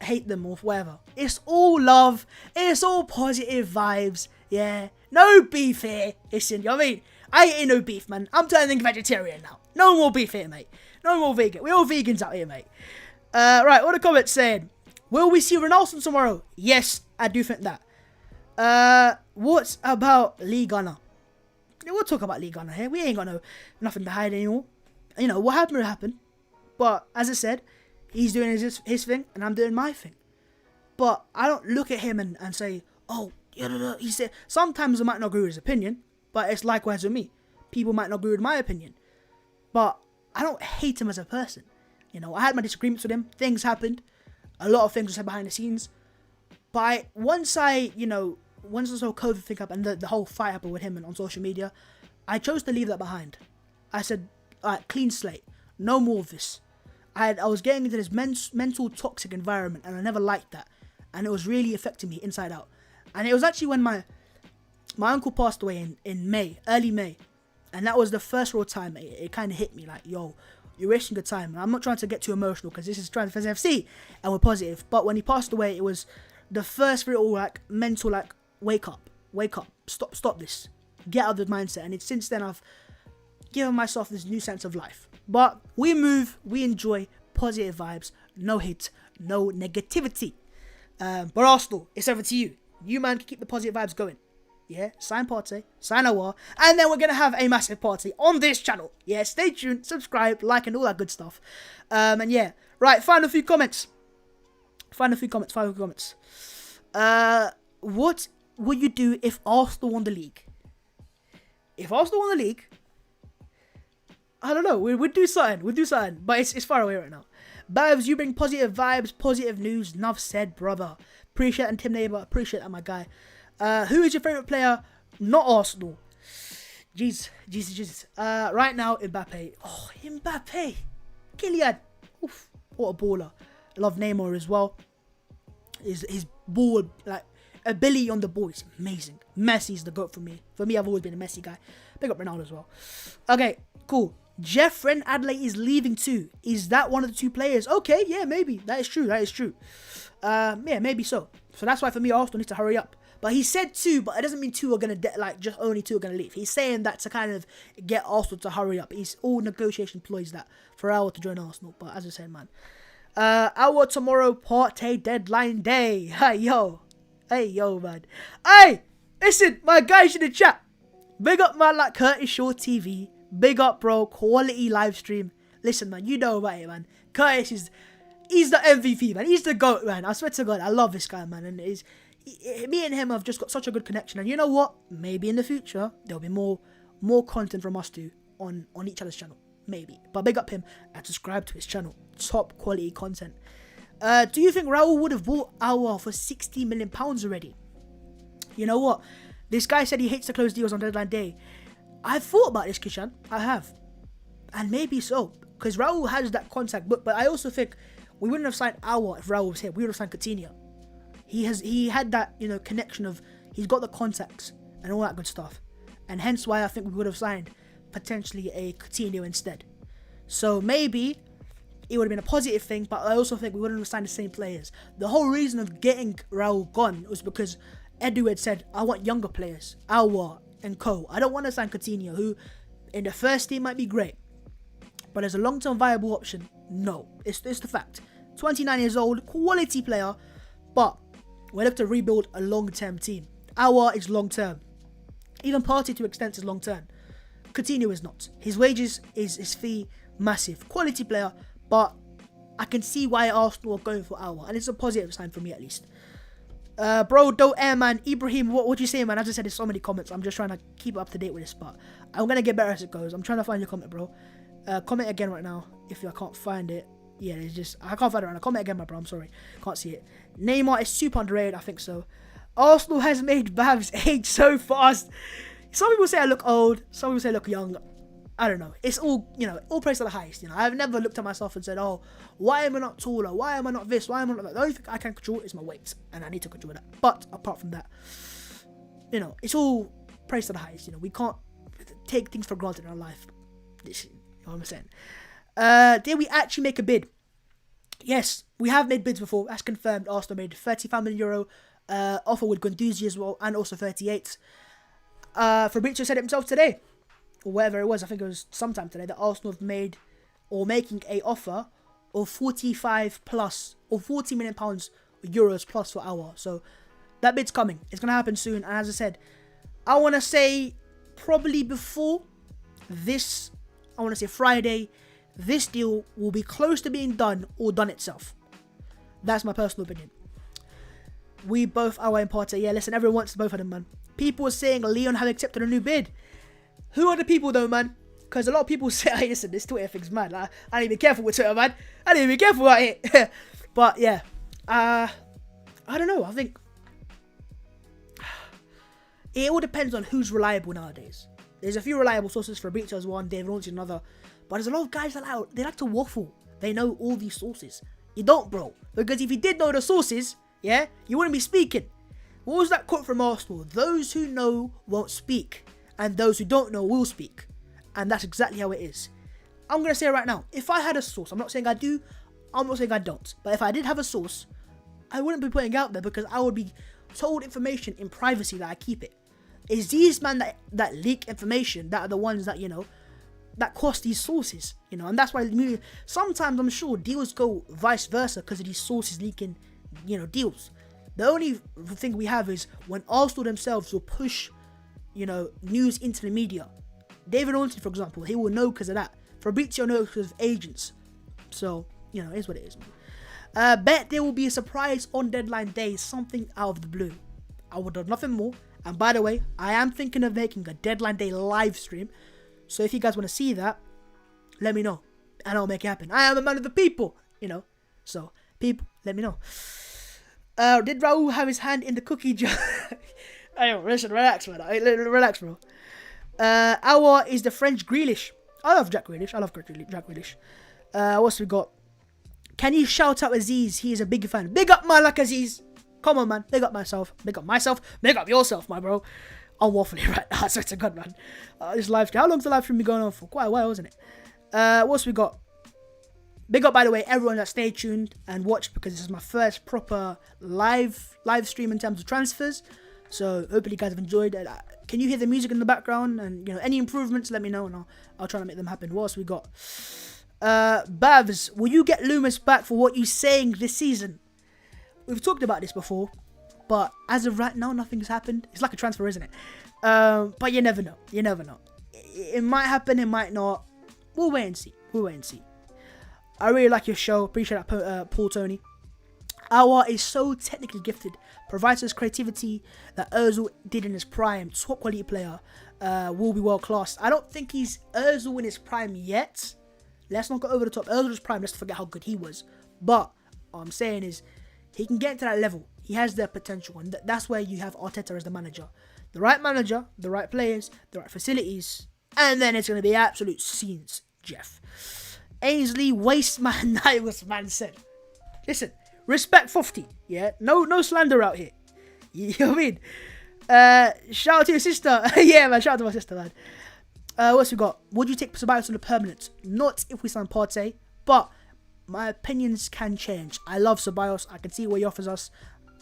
hate them or whatever. It's all love, it's all positive vibes, yeah. No beef here. Listen, you know what I mean? I ain't no beef, man. I'm turning vegetarian now. No more beef here, mate. No more vegan. We're all vegans out here, mate. Right, what are the comments saying? Will we see Ronaldo tomorrow? Yes, I do think that. What about Lee Gunner? We'll talk about Lee Gunner here. We ain't got nothing to hide anymore. What happened. But, as I said, he's doing his thing, and I'm doing my thing. But I don't look at him and say, oh, he said, sometimes I might not agree with his opinion, but it's likewise with me. People might not agree with my opinion. But I don't hate him as a person. I had my disagreements with him. Things happened. A lot of things were said behind the scenes. But once I saw COVID thing up and the whole fight happened with him and on social media, I chose to leave that behind. I said, alright, clean slate. No more of this. I was getting into this mental toxic environment, and I never liked that. And it was really affecting me inside out. And it was actually when my uncle passed away in May, early May. And that was the first real time it kind of hit me like, yo, you're wasting your time. And I'm not trying to get too emotional because this is Transfers FC and we're positive. But when he passed away, it was the first real mental wake up, stop this, get out of the mindset. And it's since then I've given myself this new sense of life. But we move, we enjoy, positive vibes, no hate, no negativity. But Arsenal, it's over to you. You man can keep the positive vibes going. Yeah, sign Partey, sign Aouar, and then we're going to have a massive party on this channel. Yeah, stay tuned, subscribe, like, and all that good stuff. And yeah, right, final few comments. What would you do if Arsenal won the league? If Arsenal won the league, I don't know, we'd do something, but it's far away right now. Babs, you bring positive vibes, positive news, enough said, brother. Appreciate that, Tim Neighbour, appreciate that, my guy. Who is your favourite player? Not Arsenal. Jesus. Right now, Mbappe. Oh, Mbappe. Kylian. Oof, what a baller. I love Neymar as well. His ball, ability on the ball is amazing. Messi's the GOAT for me. For me, I've always been a Messi guy. Big up Ronaldo as well. Okay, cool. Jeff Friend Adelaide is leaving too. Is that one of the two players? Okay, yeah, maybe. That is true. Yeah, maybe so. So that's why for me, Arsenal needs to hurry up. But he said two, but it doesn't mean two are going to, just only two are going to leave. He's saying that to kind of get Arsenal to hurry up. He's all negotiation ploys that for Aouar to join Arsenal. But as I said, man. Aouar tomorrow, Partey deadline day. Hey, yo, man. Hey, listen, my guys in the chat. Big up, man, like Curtis Shaw TV. Big up, bro. Quality live stream. Listen, man, you know about it, man. Curtis he's the MVP, man. He's the GOAT, man. I swear to God, I love this guy, man. And me and him have just got such a good connection. And you know what? Maybe in the future, there'll be more content from us two on each other's channel. Maybe. But big up him and subscribe to his channel. Top quality content. Do you think Raul would have bought Aouar for £60 million already? You know what? This guy said he hates to close deals on deadline day. I've thought about this, Kishan. I have. And maybe so. Because Raul has that contact book. But I also think we wouldn't have signed Aouar if Raul was here. We would have signed Coutinho. He had that, connection of, he's got the contacts and all that good stuff. And hence why I think we would have signed potentially a Coutinho instead. So maybe it would have been a positive thing, but I also think we wouldn't have signed the same players. The whole reason of getting Raul gone was because Edu had said, I want younger players, Aouar and co. I don't want to sign Coutinho, who in the first team might be great, but as a long-term viable option, no. It's the fact. 29 years old, quality player, but we have to rebuild a long-term team. Aouar is long-term. Even Partey to extent is long-term. Coutinho is not. His wages, his fee, massive. Quality player, but I can see why Arsenal are going for Aouar, and it's a positive sign for me at least. Bro, don't air, man. Ibrahim, what do you say, man? As I said, there's so many comments. I'm just trying to keep up to date with this, but I'm going to get better as it goes. I'm trying to find your comment, bro. Comment again right now if I can't find it. Yeah, it's just, I can't find it right now. Comment again, my bro. I'm sorry. Can't see it. Neymar is super underrated. I think so. Arsenal has made Babs age so fast. Some people say I look old. Some people say I look young. I don't know. It's all, all praise to the highest. I've never looked at myself and said, oh, why am I not taller? Why am I not this? Why am I not that? The only thing I can control is my weight, and I need to control that. But apart from that, it's all praise to the highest. We can't take things for granted in our life. You know what I'm saying? Did we actually make a bid? Yes, we have made bids before. As confirmed, Arsenal made €35 million offer with Guendouzi as well, and also 38. Fabrizio said it himself today, or whatever it was, I think it was sometime today, that Arsenal have made or making a offer of 45 plus or £40 million euros plus for Aouar. So that bid's coming. It's gonna happen soon. And as I said, I want to say probably before this, I want to say Friday, this deal will be close to being done or done itself. That's my personal opinion. We both Aouar and Partey. Yeah, listen, everyone wants both of them, man. People are saying Leon have accepted a new bid. Who are the people though, man? Because a lot of people say, hey, listen, this Twitter thing's mad. I need to be careful with Twitter, man. I need to be careful about it. But yeah, I don't know. I think it all depends on who's reliable nowadays. There's a few reliable sources. Fabrizio is one, David Ornstein another. But there's a lot of guys that they like to waffle. They know all these sources. You don't, bro. Because if you did know the sources, yeah, you wouldn't be speaking. What was that quote from Arsenal? Those who know won't speak, and those who don't know will speak. And that's exactly how it is. I'm going to say it right now. If I had a source, I'm not saying I do, I'm not saying I don't. But if I did have a source, I wouldn't be putting it out there because I would be told information in privacy that I keep it. It's these men that leak information that are the ones that, that cost these sources, and that's why sometimes I'm sure deals go vice versa because of these sources leaking, deals. The only thing we have is when Arsenal themselves will push, news into the media. David Ornstein, for example, he will know because of that. Fabrizio knows because of agents. So, it is what it is, man. Bet there will be a surprise on deadline day, something out of the blue. I would have nothing more. And by the way, I am thinking of making a deadline day live stream. So if you guys want to see that, let me know. And I'll make it happen. I am a man of the people, So, people, let me know. Did Raul have his hand in the cookie jar? Hey, listen, relax, man. Relax, bro. Aouar is the French Grealish. I love Jack Grealish. I love Jack Grealish. What's we got? Can you shout out Aziz? He is a big fan. Big up my luck, Aziz. Come on, man. Big up myself. Big up myself. Big up yourself, my bro. I'm waffling right now. I swear to God, man. This live stream. How long's the live stream been going on for? Quite a while, wasn't it? What's we got? Big up, by the way, everyone that stayed tuned and watched because this is my first proper live stream in terms of transfers. So hopefully you guys have enjoyed it. Can you hear the music in the background? And any improvements, let me know, and I'll try to make them happen. What else we got? Bavs, will you get Loomis back for what you're saying this season? We've talked about this before, but as of right now, nothing's happened. It's like a transfer, isn't it? But you never know. You never know. It might happen. It might not. We'll wait and see. I really like your show. Appreciate that, Paul Tony. Aouar is so technically gifted, provides us creativity that Ozil did in his prime. Top quality player, will be world class. I don't think he's Ozil in his prime yet. Let's not go over the top. Ozil's prime, let's forget how good he was. But what I'm saying is, he can get to that level. He has the potential, and that's where you have Arteta as the manager. The right manager, the right players, the right facilities, and then it's going to be absolute scenes, Jeff. Ainsley Wasteman Night was man said. Listen, respect 50, yeah? No slander out here. You know what I mean? Shout out to your sister. Yeah, man, shout out to my sister, man. What's we got? Would you take Ceballos on the permanent? Not if we sign Partey, but my opinions can change. I love Ceballos. I can see what he offers us,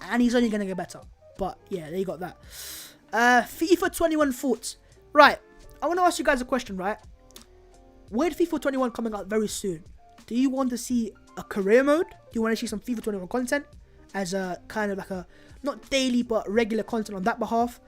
and he's only going to get better. But yeah, there you got that. FIFA 21 thoughts. Right, I want to ask you guys a question, right? With FIFA 21 coming out very soon, do you want to see a career mode? Do you want to see some FIFA 21 content as a kind of like a, not daily but regular content on that behalf?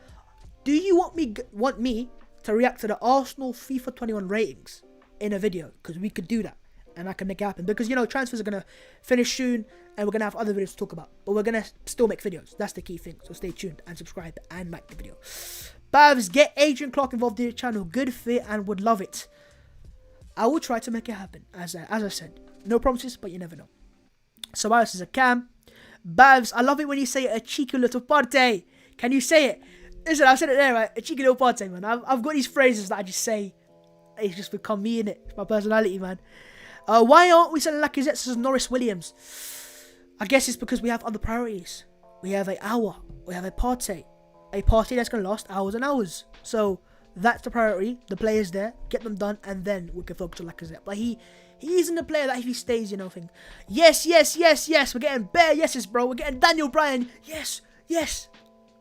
Do you want me to react to the Arsenal FIFA 21 ratings in a video? Because we could do that and I can make it happen. Because, you know, transfers are going to finish soon and we're going to have other videos to talk about. But we're going to still make videos. That's the key thing. So stay tuned and subscribe and like the video. Bavs, get Adrian Clark involved in the channel. Good fit and would love it. I will try to make it happen. As I said, no promises, but you never know. Ceballos is a cam. Bavs, I love it when you say a cheeky little Partey. Can you say it? Listen, I said it there, right? A cheeky little Partey, man. I've got these phrases that I just say. It's just become me, innit? It's my personality, man. Why aren't we selling Lacazette as Norris Williams? I guess it's because we have other priorities. We have a Aouar. We have a Partey. A Partey that's going to last hours and hours. So that's the priority. The players there, get them done, and then we can focus on Lacazette. But he isn't a player that if he stays, you know, think, yes. We're getting bare yeses, bro. We're getting Daniel Bryan. Yes.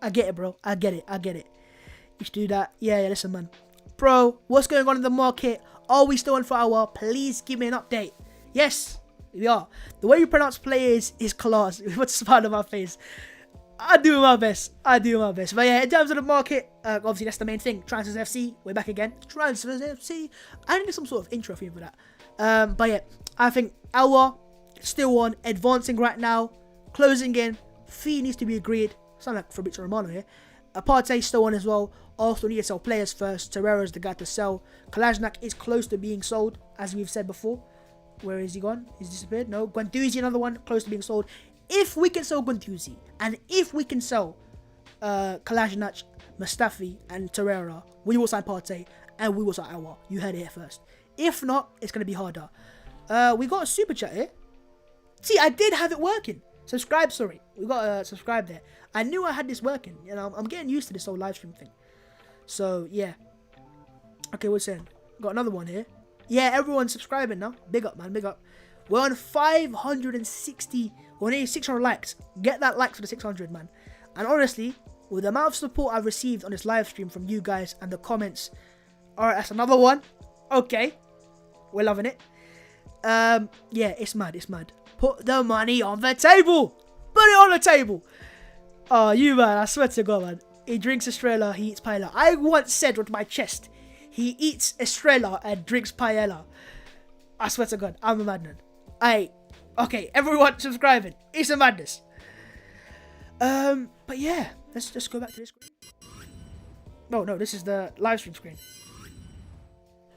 I get it, bro. I get it. You should do that. Yeah, listen, man. Bro, what's going on in the market? Are we still on for Aouar? Please give me an update. Yes, we are. The way you pronounce players is class. What's the smile on my face? I do my best. But yeah, in terms of the market, obviously that's the main thing. Transfers FC, we're back again. Transfers FC. I need some sort of intro theme for that. But yeah, I think Aouar still on, advancing right now, closing in. Fee needs to be agreed. Sound like Fabrizio Romano here. Partey still on as well. Arsenal need to sell players first. Torreira's the guy to sell. Kolasinac is close to being sold, as we've said before. Where is he gone? He's disappeared. No, Guendouzi, another one, close to being sold. If we can sell Guendouzi, and if we can sell Kolasinac, Mustafi, and Torreira, we will sign Partey, and we will sign Aouar. You heard it here first. If not, it's going to be harder. We got a super chat here. See, I did have it working. Subscribe, sorry. We got subscribe there. I knew I had this working. You know, I'm getting used to this whole live stream thing. So, yeah. Okay, what's saying? Got another one here. Yeah, everyone's subscribing now. Big up, man. Big up. We're on 560. We're nearly 600 likes. Get that like for the 600, man. And honestly, with the amount of support I've received on this live stream from you guys and the comments. Alright, that's another one. Okay. We're loving it. Yeah, it's mad. Put the money on the table. Put it on the table. Oh, you, man. I swear to God, man. He drinks Estrella, he eats paella. I once said with my chest, he eats Estrella and drinks paella. I swear to God, I'm a madman. Okay, everyone subscribing. It's a madness. But yeah, let's just go back to this screen. Oh, no, this is the live stream screen.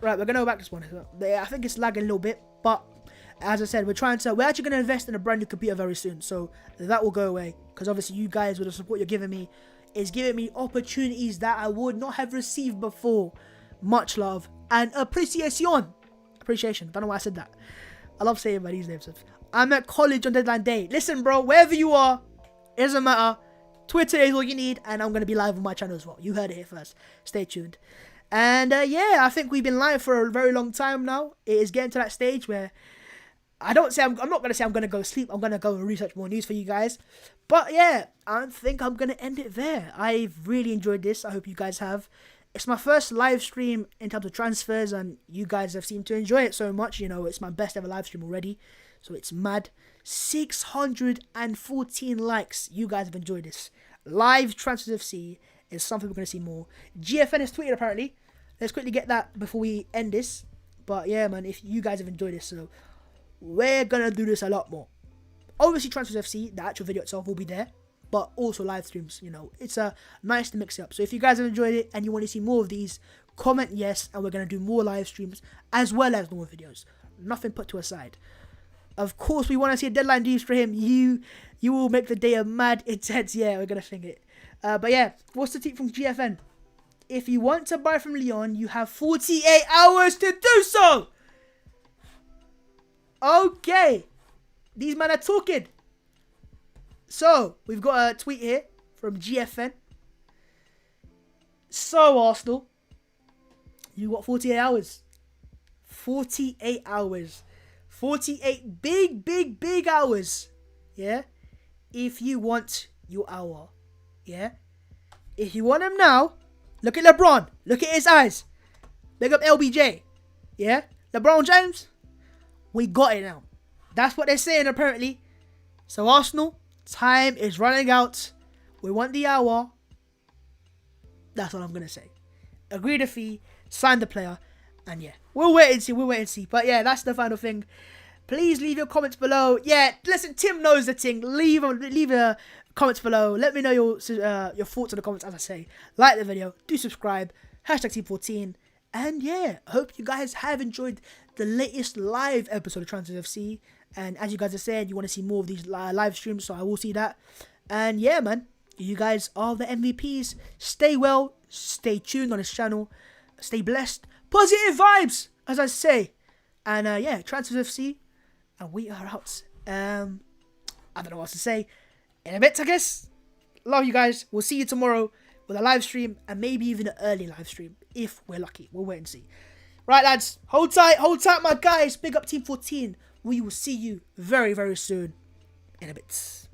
Right, we're going to go back to this one. I think it's lagging a little bit, but as I said, we're actually going to invest in a brand new computer very soon, so that will go away, because obviously you guys, with the support you're giving me, is giving me opportunities that I would not have received before. Much love and appreciation. Don't know why I said that. I love saying these names. I'm at college on deadline day. Listen, bro, wherever you are, it doesn't matter. Twitter is all you need, and I'm going to be live on my channel as well. You heard it here first. Stay tuned. And yeah, I think we've been live for a very long time now. It is getting to that stage where I'm not going to say I'm going to go sleep. I'm going to go and research more news for you guys. But yeah, I think I'm going to end it there. I've really enjoyed this. I hope you guys have. It's my first live stream in terms of transfers, and you guys have seemed to enjoy it so much. You know, it's my best ever live stream already. So it's mad. 614 likes. You guys have enjoyed this. Live Transfers FC is something we're going to see more. GFN is tweeted apparently. Let's quickly get that before we end this. But yeah, man, if you guys have enjoyed this, so we're going to do this a lot more. Obviously, Transfers FC, the actual video itself will be there, but also live streams, you know. It's nice to mix it up. So if you guys have enjoyed it and you want to see more of these, comment yes, and we're going to do more live streams as well as more videos. Nothing put to a side. Of course, we want to see a deadline deals for him. You will make the day a mad intense. Yeah, we're going to think it. But yeah, what's the tip from GFN? If you want to buy from Lyon, you have 48 hours to do so. Okay. These men are talking. So, we've got a tweet here from GFN. So, Arsenal, you got 48 hours. 48 hours. 48 big hours. Yeah? If you want your hour. Yeah? If you want him now, look at LeBron. Look at his eyes. Big up LBJ. Yeah? LeBron James, we got it now. That's what they're saying apparently. So Arsenal, time is running out. We want the hour. That's all I'm going to say. Agree the fee, sign the player, and yeah. We'll wait and see. But yeah, that's the final thing. Please leave your comments below. Yeah, listen, Tim knows the thing. Leave a comments below. Let me know your thoughts in the comments as I say. Like the video. Do subscribe. #Team14. And yeah, I hope you guys have enjoyed the latest live episode of Transfers FC. And as you guys have said, you want to see more of these live streams, so I will see that. And yeah, man, you guys are the MVPs. Stay well, stay tuned on this channel, stay blessed, positive vibes, as I say. And yeah, Transfers FC, and we are out. I don't know what else to say. In a bit, I guess. Love you guys. We'll see you tomorrow with a live stream, and maybe even an early live stream if we're lucky. We'll wait and see. Right, lads, hold tight, my guys. Big up Team 14. We will see you very, very soon in a bit.